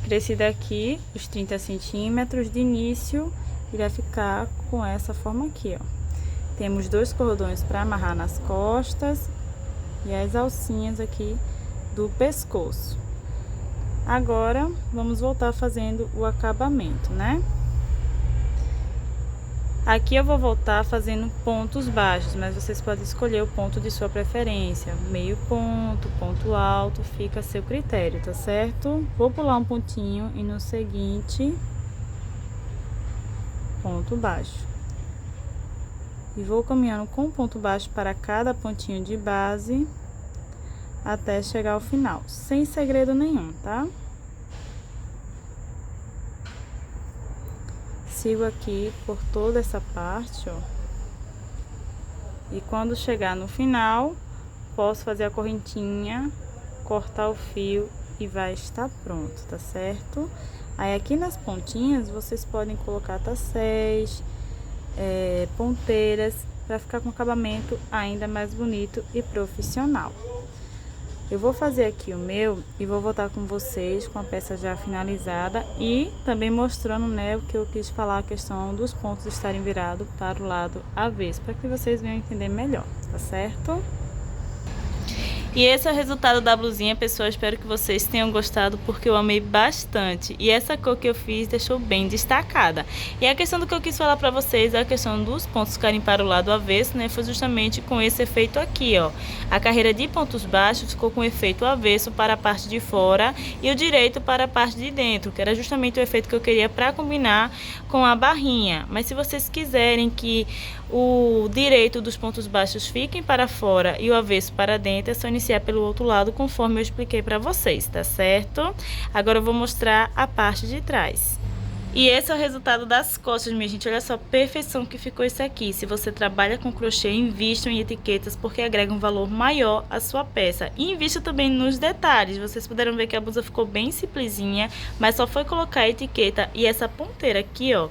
Cresci daqui os 30 centímetros de início e vai ficar com essa forma aqui, ó. Temos 2 cordões para amarrar nas costas e as alcinhas aqui do pescoço. Agora, vamos voltar fazendo o acabamento, né? Aqui eu vou voltar fazendo pontos baixos, mas vocês podem escolher o ponto de sua preferência. Meio ponto, ponto alto, fica a seu critério, tá certo? Vou pular um pontinho e no seguinte, ponto baixo. E vou caminhando com ponto baixo para cada pontinho de base até chegar ao final, sem segredo nenhum, tá? Sigo aqui por toda essa parte, ó. E quando chegar no final, posso fazer a correntinha, cortar o fio e vai estar pronto, tá certo? Aí aqui nas pontinhas, vocês podem colocar tacéis, ponteiras, para ficar com acabamento ainda mais bonito e profissional. Eu vou fazer aqui o meu e vou voltar com vocês com a peça já finalizada e também mostrando, né, o que eu quis falar, a questão dos pontos estarem virados para o lado avesso, para que vocês venham entender melhor, tá certo? E esse é o resultado da blusinha, pessoal. Espero que vocês tenham gostado, porque eu amei bastante. E essa cor que eu fiz deixou bem destacada. E a questão do que eu quis falar pra vocês, a questão dos pontos ficarem para o lado avesso, né? Foi justamente com esse efeito aqui, ó. A carreira de pontos baixos ficou com o efeito avesso para a parte de fora e o direito para a parte de dentro, que era justamente o efeito que eu queria para combinar com a barrinha. Mas se vocês quiserem que o direito dos pontos baixos fiquem para fora e o avesso para dentro, é só iniciar pelo outro lado, conforme eu expliquei para vocês, tá certo? Agora eu vou mostrar a parte de trás. E esse é o resultado das costas, minha gente. Olha só a perfeição que ficou isso aqui. Se você trabalha com crochê, invista em etiquetas, porque agrega um valor maior à sua peça. E invista também nos detalhes. Vocês puderam ver que a blusa ficou bem simplesinha, mas só foi colocar a etiqueta e essa ponteira aqui, ó,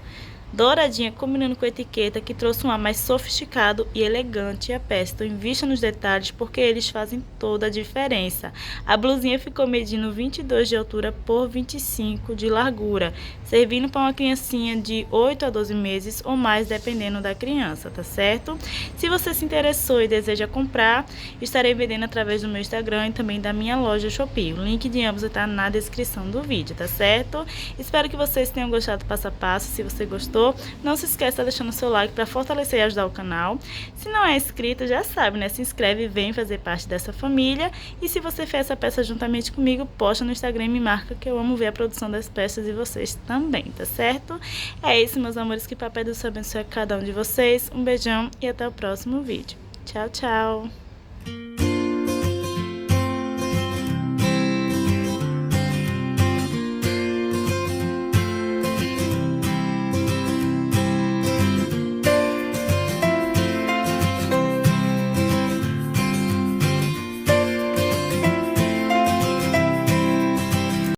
douradinha, combinando com a etiqueta, que trouxe um ar mais sofisticado e elegante à peça. Então invista nos detalhes, porque eles fazem toda a diferença. A blusinha ficou medindo 22 de altura por 25 de largura, servindo para uma criancinha de 8 a 12 meses ou mais, dependendo da criança, tá certo? Se você se interessou e deseja comprar, estarei vendendo através do meu Instagram e também da minha loja Shopee. O link de ambos está na descrição do vídeo, tá certo? Espero que vocês tenham gostado do passo a passo. Se você gostou, não se esqueça de deixar o seu like para fortalecer e ajudar o canal. Se não é inscrito, já sabe, né? Se inscreve e vem fazer parte dessa família. E se você fez essa peça juntamente comigo, posta no Instagram e me marca, que eu amo ver a produção das peças e vocês também, tá certo? É isso, meus amores, que Papai do Céu abençoe a cada um de vocês. Um beijão e até o próximo vídeo. Tchau, tchau!